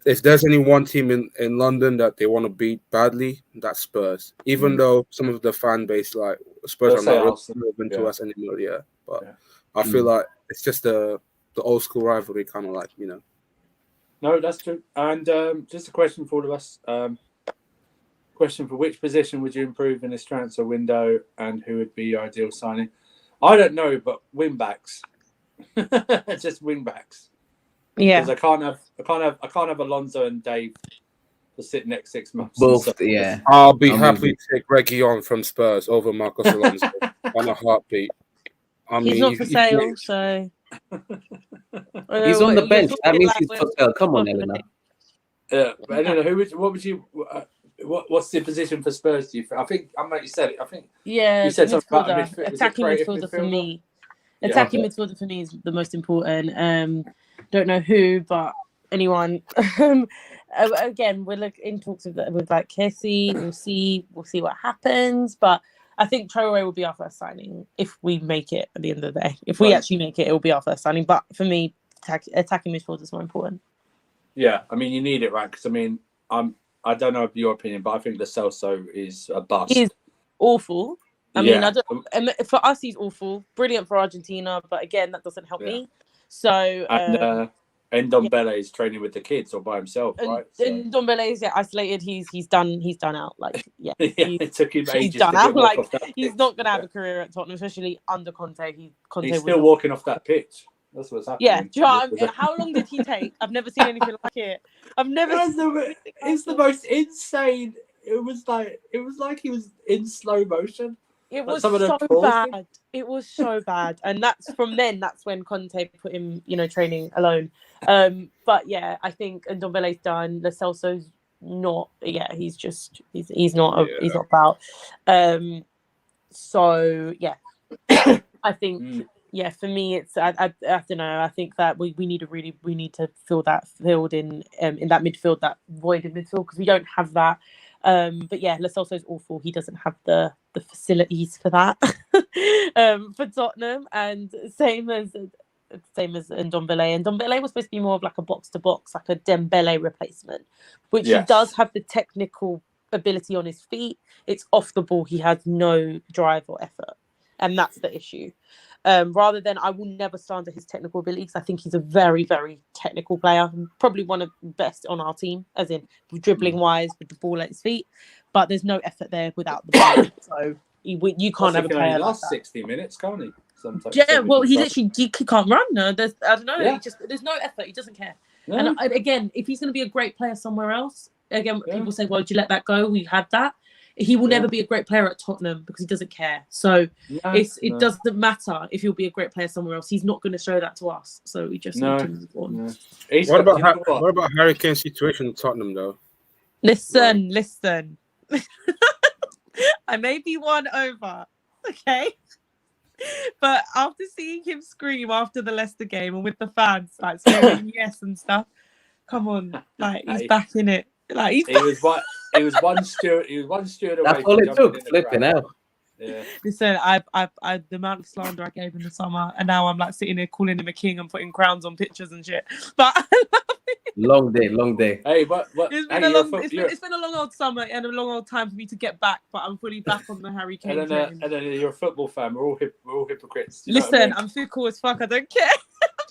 if there's any one team in London that they want to beat badly, that's Spurs. Even though some of the fan base like Spurs are not relevant to us anymore, but I feel like it's just the old school rivalry, kind of like No, that's true. And just a question for all of us. Question for which position would you improve in this transfer window, and who would be your ideal signing? I don't know, but wing backs. Just wing backs. Yeah, because I can't have Alonso and Dave to sit next 6 months. Both, I'll be happy to take Reguilon from Spurs over Marcos Alonso on a heartbeat. He's not for sale, so He's on the You're bench. That talking means like he's we're for sale. Come on, confident. Elena. Yeah, but I don't know what would you what's the position for Spurs? Do you think? I think I might you said it. I think Yeah, you said something about a midfielder, was it attacking creative midfielder for midfielder? me. Yeah. Attacking midfielder for me is the most important. Don't know who, but anyone. Again, we're in talks with like Kessie. We'll see what happens. But I think Traore will be our first signing if we make it at the end of the day. If we Right. actually make it, it will be our first signing. But for me, attacking midfielder is more important. Yeah, I mean you need it, right? Because I mean I don't know your opinion, but I think Lo Celso is a bust. He's awful. I mean, Yeah. for us, he's awful. Brilliant for Argentina, but again, that doesn't help me. So, And Ndombele is training with the kids or by himself, right? So. And Ndombele is isolated. He's done out. Like, yeah, it took him he's ages done to out. walk Like, off that he's pitch. not gonna have a career at Tottenham, especially under Conte. Conte He's still walking off that pitch. That's what's happening. Yeah, do you know what how long did he take? I've never seen anything like it. I've never. It's the most insane. It was like he was in slow motion. It was so bad. It was so bad, and that's when Conte put him, training alone. But yeah, I think Ndombele's done. Lo Celso's not. Yeah, he's not about. So yeah, I think. Yeah, for me, it's I don't know. I think that we need to fill that field in that midfield, that void in midfield, because we don't have that. But yeah, Lo Celso's awful. He doesn't have the facilities for that for Tottenham, and same as Ndombele. And Ndombele was supposed to be more of like a box to box, like a Dembele replacement, which he does have the technical ability on his feet. It's off the ball. He has no drive or effort, and that's the issue. Rather than, I will never slander his technical abilities. I think he's a very, very technical player, probably one of the best on our team, as in dribbling wise with the ball at his feet. But there's no effort there without the ball, so you can't have a player like that. 60 minutes, can't he? Sometimes. Yeah, well, he can't run. No, I don't know. Yeah. There's no effort. He doesn't care. No. And again, if he's going to be a great player somewhere else, people say, "Well, did you let that go? We had that." He will never be a great player at Tottenham because he doesn't care. So it doesn't matter if he'll be a great player somewhere else. He's not going to show that to us. So we just need to move on. What about Harry Kane's situation in Tottenham, though? Listen. I may be won over, okay? But after seeing him scream after the Leicester game and with the fans like screaming yes and stuff, come on, like he's back in it. Like he was one steward away. That's all it took. Flipping out. Yeah. Listen, I the amount of slander I gave in the summer, and now I'm like sitting there calling him a king and putting crowns on pictures and shit. But long day. Hey, but it's been a long old summer and a long old time for me to get back. But I'm fully back on the Harry Kane. And then you're a football fan. We're all hypocrites. Listen, I'm fickle as fuck. I don't care.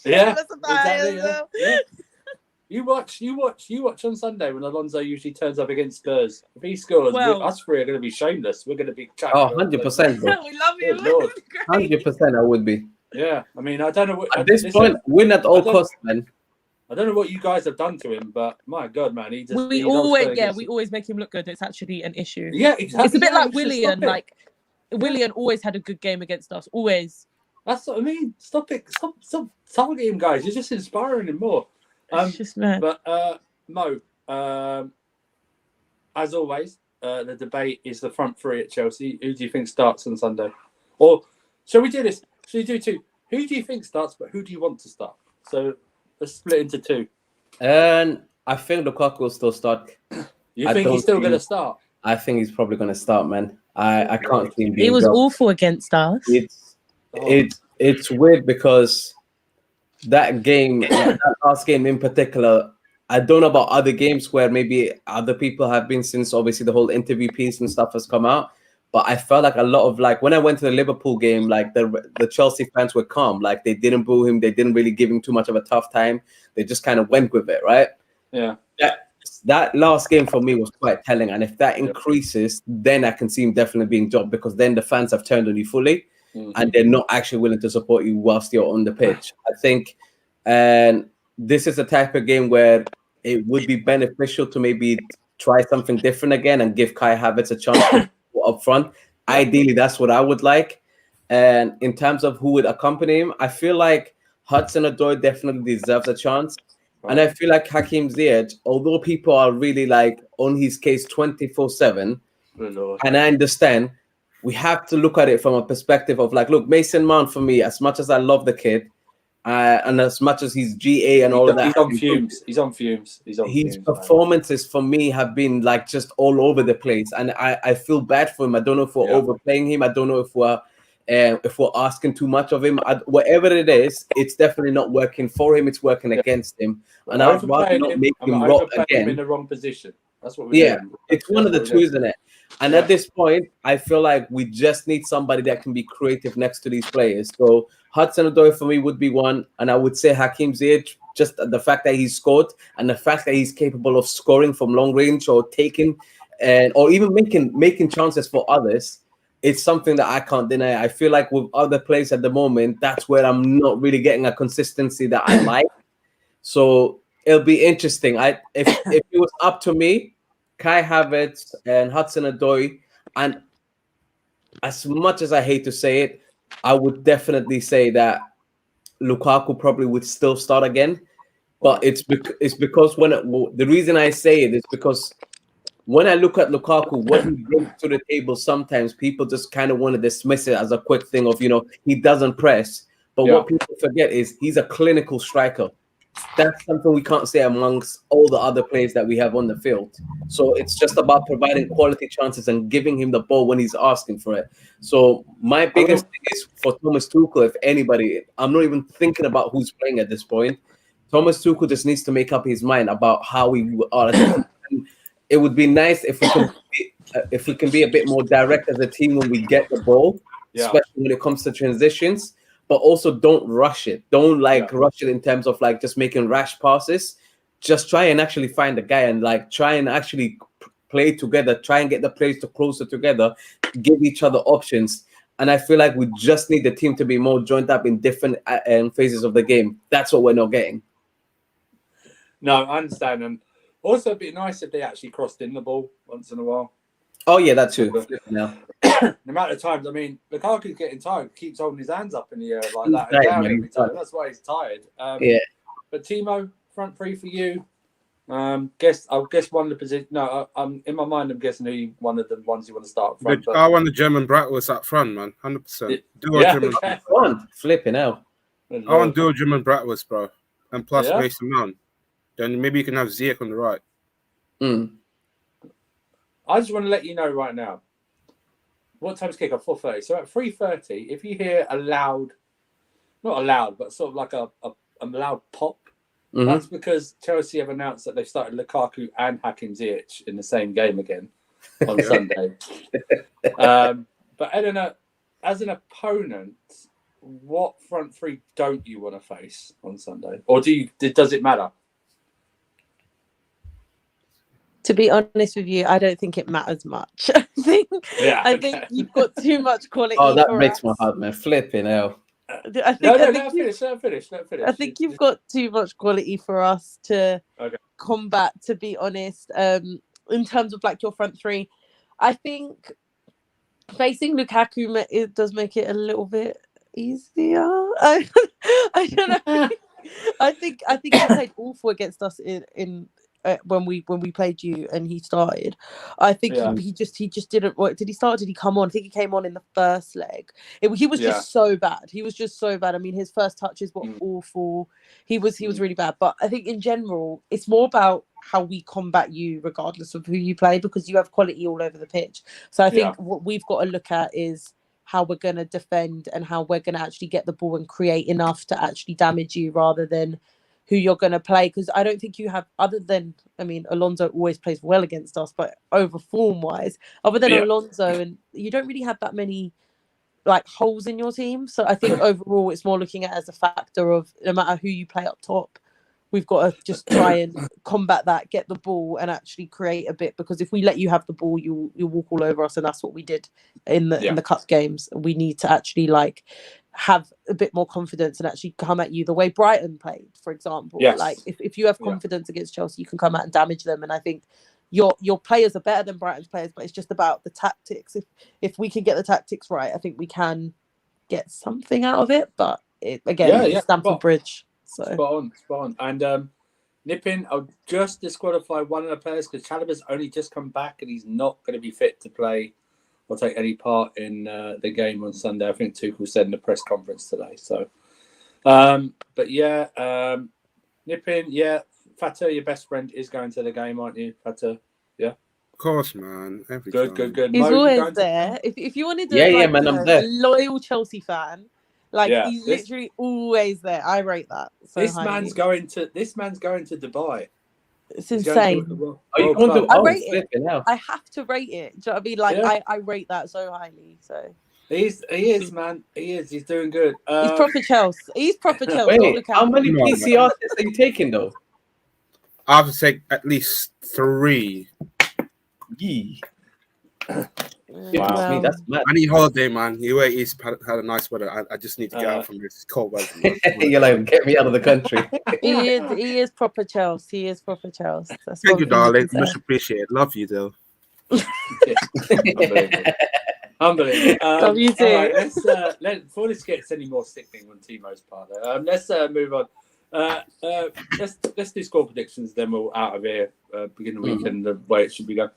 Yeah, exactly. Yeah. You watch on Sunday when Alonso usually turns up against Spurs. If he scores, us three are going to be shameless. We're going to be 100%. We love you. 100% I would be. Yeah, I mean, I don't know what... At this point, win at all costs, man. I don't know what you guys have done to him, but my God, man, we always make him look good. It's actually an issue. Yeah, exactly. It's a bit like Willian. Like, Willian always had a good game against us. Always. That's what I mean. Stop it. Stop targeting him, guys. You're just inspiring him more. It's just mad. But Mo, as always, the debate is the front three at Chelsea. Who do you think starts on Sunday? Or shall we do this? Shall we do two? Who do you think starts, but who do you want to start? So let's split into two. And I think Lukaku will still start. You think he's still going to start? I think he's probably going to start, man. I can't see him being It was dropped. awful against us. It's weird because that game, that last game in particular, I don't know about other games where maybe other people have been since obviously the whole interview piece and stuff has come out. But I felt like a lot of when I went to the Liverpool game, like the Chelsea fans were calm. Like they didn't boo him. They didn't really give him too much of a tough time. They just kind of went with it, right? Yeah. That last game for me was quite telling. And if that increases, then I can see him definitely being dropped because then the fans have turned on you fully. And they're not actually willing to support you whilst you're on the pitch. I think, and this is a type of game where it would be beneficial to maybe try something different again and give Kai Havertz a chance up front. Ideally, that's what I would like. And in terms of who would accompany him, I feel like Hudson-Odoi definitely deserves a chance. And I feel like Hakim Ziyech, although people are really like on his case 24/7, and I understand, we have to look at it from a perspective of like, look, Mason Mount, for me, as much as I love the kid, and as much as he's GA and all of that, he's on fumes. His performances for me have been like just all over the place, and I feel bad for him. I don't know if we're overplaying him. I don't know if we're asking too much of him. Whatever it is, it's definitely not working for him. It's working against him, and I'd rather not make him rot again. In the wrong position. That's what we're doing. It's one of the two, isn't it? And at this point, I feel like we just need somebody that can be creative next to these players. So Hudson-Odoi for me would be one, and I would say Hakim Ziyech, just the fact that he's scored and the fact that he's capable of scoring from long range or taking or even making chances for others. It's something that I can't deny. I feel like with other players at the moment, that's where I'm not really getting a consistency that I like. So it'll be interesting. If it was up to me, Kai Havertz and Hudson-Odoi, and as much as I hate to say it, I would definitely say that Lukaku probably would still start again. But it's because the reason I say it is because when I look at Lukaku, what he brings to the table, sometimes people just kind of want to dismiss it as a quick thing of, he doesn't press. But what people forget is he's a clinical striker. That's something we can't say amongst all the other players that we have on the field. So it's just about providing quality chances and giving him the ball when he's asking for it. So my biggest thing is for Thomas Tuchel, if anybody, I'm not even thinking about who's playing at this point. Thomas Tuchel just needs to make up his mind about how we are. It would be nice if we can be a bit more direct as a team when we get the ball, especially when it comes to transitions. But also don't rush it. Don't rush it in terms of like just making rash passes. Just try and actually find the guy and like try and actually play together. Try and get the players to closer together, give each other options. And I feel like we just need the team to be more joined up in different phases of the game. That's what we're not getting. No, I understand. And also it'd be nice if they actually crossed in the ball once in a while. Oh yeah, that too. No. The amount of times, I mean, Lukaku's getting tired, keeps holding his hands up in the air like that and down every time. That's why he's tired. But Timo, front three for you. I'll guess one of the position. No, I'm in my mind. I'm guessing one of the ones you want to start front. I want the German Bratwurst up front, man. 100%. German flipping out. I want dual German Bratwurst, bro, and plus Mason Mount. Then maybe you can have Ziyech on the right. I just want to let you know right now. What time's kickoff? 4:30. So at 3:30, if you hear a loud, not a loud, but sort of like a loud pop, that's because Chelsea have announced that they've started Lukaku and Hakim Ziyech in the same game again on Sunday. But Eleanor, as an opponent, what front three don't you want to face on Sunday? Or does it matter? To be honest with you, I don't think it matters much. I think you've got too much quality. Oh, that breaks my heart, man. Flipping hell. Let finish. I think you've got too much quality for us to combat, to be honest. In terms of like your front three, I think facing Lukaku it does make it a little bit easier. I don't know. I think he played awful against us in when we played you and he started. I think he just didn't work. Did he start? Did he come on? I think he came on in the first leg. He was just so bad. He was just so bad. I mean, his first touches were awful. He was really bad. But I think in general, it's more about how we combat you regardless of who you play, because you have quality all over the pitch. So I think what we've got to look at is how we're going to defend and how we're going to actually get the ball and create enough to actually damage you, rather than who you're going to play. Because I don't think you have, other than, I mean, Alonso always plays well against us, but over form wise, other than Alonso, and you don't really have that many like holes in your team. So I think overall it's more looking at it as a factor of no matter who you play up top, we've got to just try and combat that, get the ball and actually create a bit, because if we let you have the ball, you'll walk all over us. And that's what we did in the cup games. We need to actually like have a bit more confidence and actually come at you the way Brighton played, for example. Like if you have confidence against Chelsea, you can come out and damage them. And I think your players are better than Brighton's players, but it's just about the tactics. If we can get the tactics right, I think we can get something out of it. But again, Stamford Bridge. So Spot on. And Nippin, I'll just disqualify one of the players because Chalobah's only just come back and he's not going to be fit to play or take any part in the game on Sunday. I think Tuchel said in the press conference today. So, but yeah, Nippin, yeah, Fatah, your best friend, is going to the game, aren't you, Fatah? Yeah. Of course, man. Every Good. He's Mo, always there. If you wanted to, man, I'm a there. loyal Chelsea fan, he's literally always there. I rate that. So this highly. man's going to Dubai. It's insane. Are you going to? I Oh, rate it. now. I have to rate it. Do you know what I mean? I rate that so highly. So he is, man. He is. He's doing good. he's proper Chelsea. He's proper Chelsea. Wait, how many PCR tests are you taking though? I have to take at least 3. Yee. Wow. That's mad. I need holiday, man. He's had a nice weather. I just need to get out from this cold weather. You're like, get me out of the country. He is proper Chelsea. He is proper Chelsea. That's Thank you, darling. can Much say. appreciated. Love you, though. Unbelievable. Love you too. All right, before this gets any more sickening on Timo's part, let's move on. Let's do score predictions. Then we're out of here. Begin the weekend the way it should be going.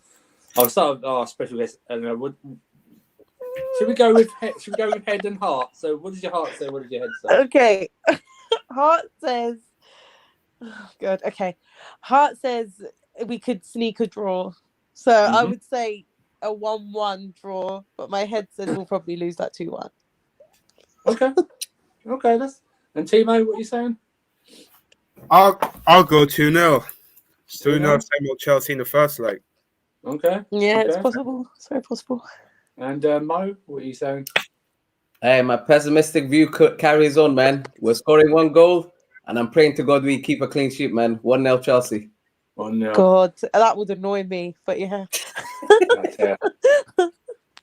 I'll start with our special guest. Should we go with head and heart? So, what does your heart say? What does your head say? Okay. Heart says, oh, good. Okay. Heart says we could sneak a draw. So I would say a 1-1 draw, but my head says we'll probably lose that 2-1. Okay. And Timo, what are you saying? I'll go 2-0. 2-0 same old Chelsea in the first leg. Okay. Yeah, it's possible. It's very possible. And Mo, what are you saying? Hey, my pessimistic view carries on, man. We're scoring 1 goal, and I'm praying to God we keep a clean sheet, man. 1-0 Chelsea. 1-0. God, that would annoy me, but yeah.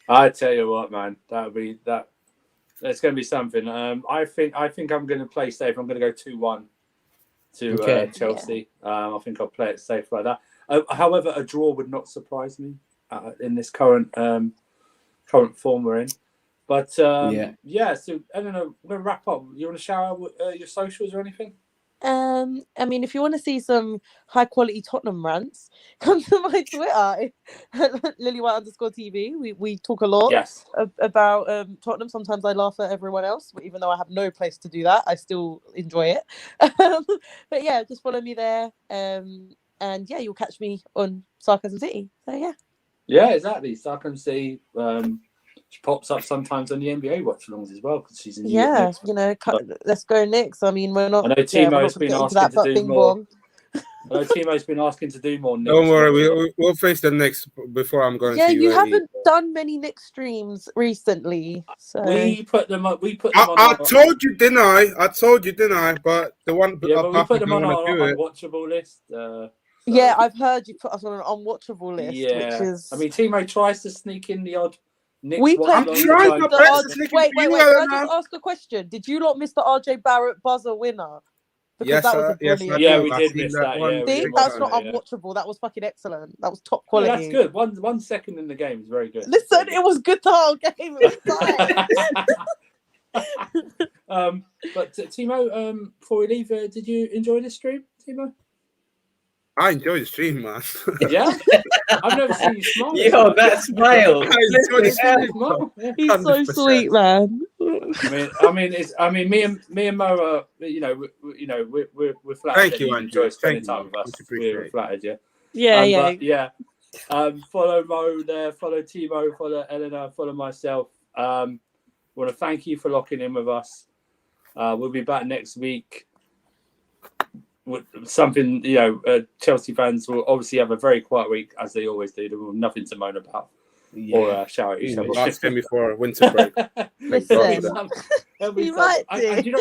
I tell you what, man, It's going to be something. I think I'm going to play safe. I'm going to go 2-1 to Chelsea. Yeah. I think I'll play it safe like that. However, a draw would not surprise me in this current form we're in. But so I don't know. We're going to wrap up. You want to shout out your socials or anything? I mean, if you want to see some high quality Tottenham rants, come to my Twitter, LilyWhite_TV. We talk a lot about Tottenham. Sometimes I laugh at everyone else, but even though I have no place to do that, I still enjoy it. But yeah, just follow me there. And yeah, you'll catch me on Sarcasm City. So yeah. Yeah, exactly. Sarcasm City. She pops up sometimes on the NBA watch-alongs as well because she's in. Let's go Knicks. I mean, we're not. I know Timo's been asking to do more. I know Timo's been asking to do more. Don't worry, we'll face the Knicks before I'm going. Yeah, you haven't done many Knicks streams recently. So we put them up. I told you, didn't I? But the one. Yeah, but we put them on our unwatchable list. Yeah, I've heard you put us on an unwatchable list. Yeah, which is... I mean, Timo tries to sneak in the odd. We played. Wait. Can I just ask a question? Did you lot miss the RJ Barrett buzzer winner? Because that was a brilliant. Yeah, we did miss that. See, that's not unwatchable. That was fucking excellent. That was top quality. Yeah, that's good. 1 second in the game is very good. Listen, it was good the whole game. It was fine. But Timo, before we leave, did you enjoy this stream, Timo? I enjoyed the stream, man. Yeah, I've never seen you smile. Yo, that smile! He's so sweet, man. I mean, me and Mo are, we're flattered. Thank you, Andrew. Enjoy spending time with us. We're flattered, yeah. Follow Mo there. Follow Timo. Follow Eleanor. Follow myself. Want to thank you for locking in with us. We'll be back next week. Something, Chelsea fans will obviously have a very quiet week as they always do. They will have nothing to moan about or shout at each other. Last game before a winter break. You might do. And you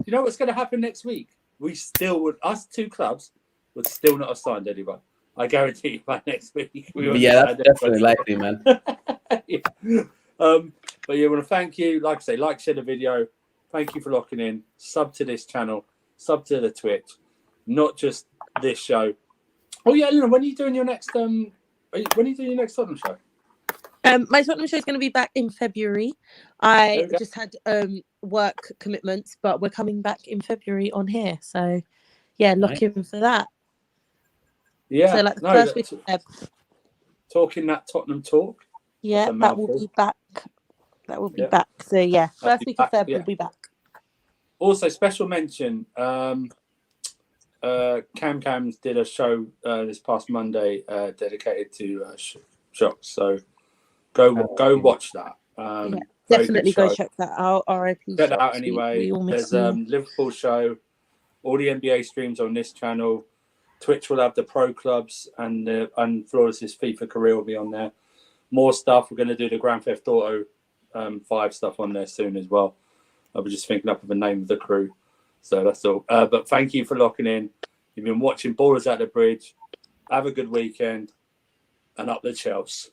know what's going to happen next week? Us 2 clubs would still not have signed anyone. I guarantee you by next week. That's definitely likely, man. But yeah, I want to thank you. Like I say, share the video. Thank you for locking in. Sub to this channel. Sub to the Twitch. Not just this show. Oh yeah, Eleanor, when are you doing your next Tottenham show? My Tottenham show is going to be back in February. I just had work commitments, but we're coming back in February on here. So yeah, look Right. in for that. Yeah, So like the no, first week of Feb. talking that Tottenham talk. Yeah, That's a that will mouthful. be back. That will be Yeah. back. So yeah, That'll first be week of back, Feb yeah. will be back. Also, special mention. Cam's did a show this past Monday dedicated to shocks. So go watch that. Yeah, Very definitely good go show. check that out. RIP. Check that out Shops. anyway. We all miss There's you. Liverpool show. All the NBA streams on this channel. Twitch will have the pro clubs and Flores' FIFA career will be on there. More stuff. We're going to do the Grand Theft Auto 5 stuff on there soon as well. I was just thinking up of the name of the crew. So that's all. But thank you for locking in. You've been watching Ballers at the Bridge. Have a good weekend and up the Chelsea.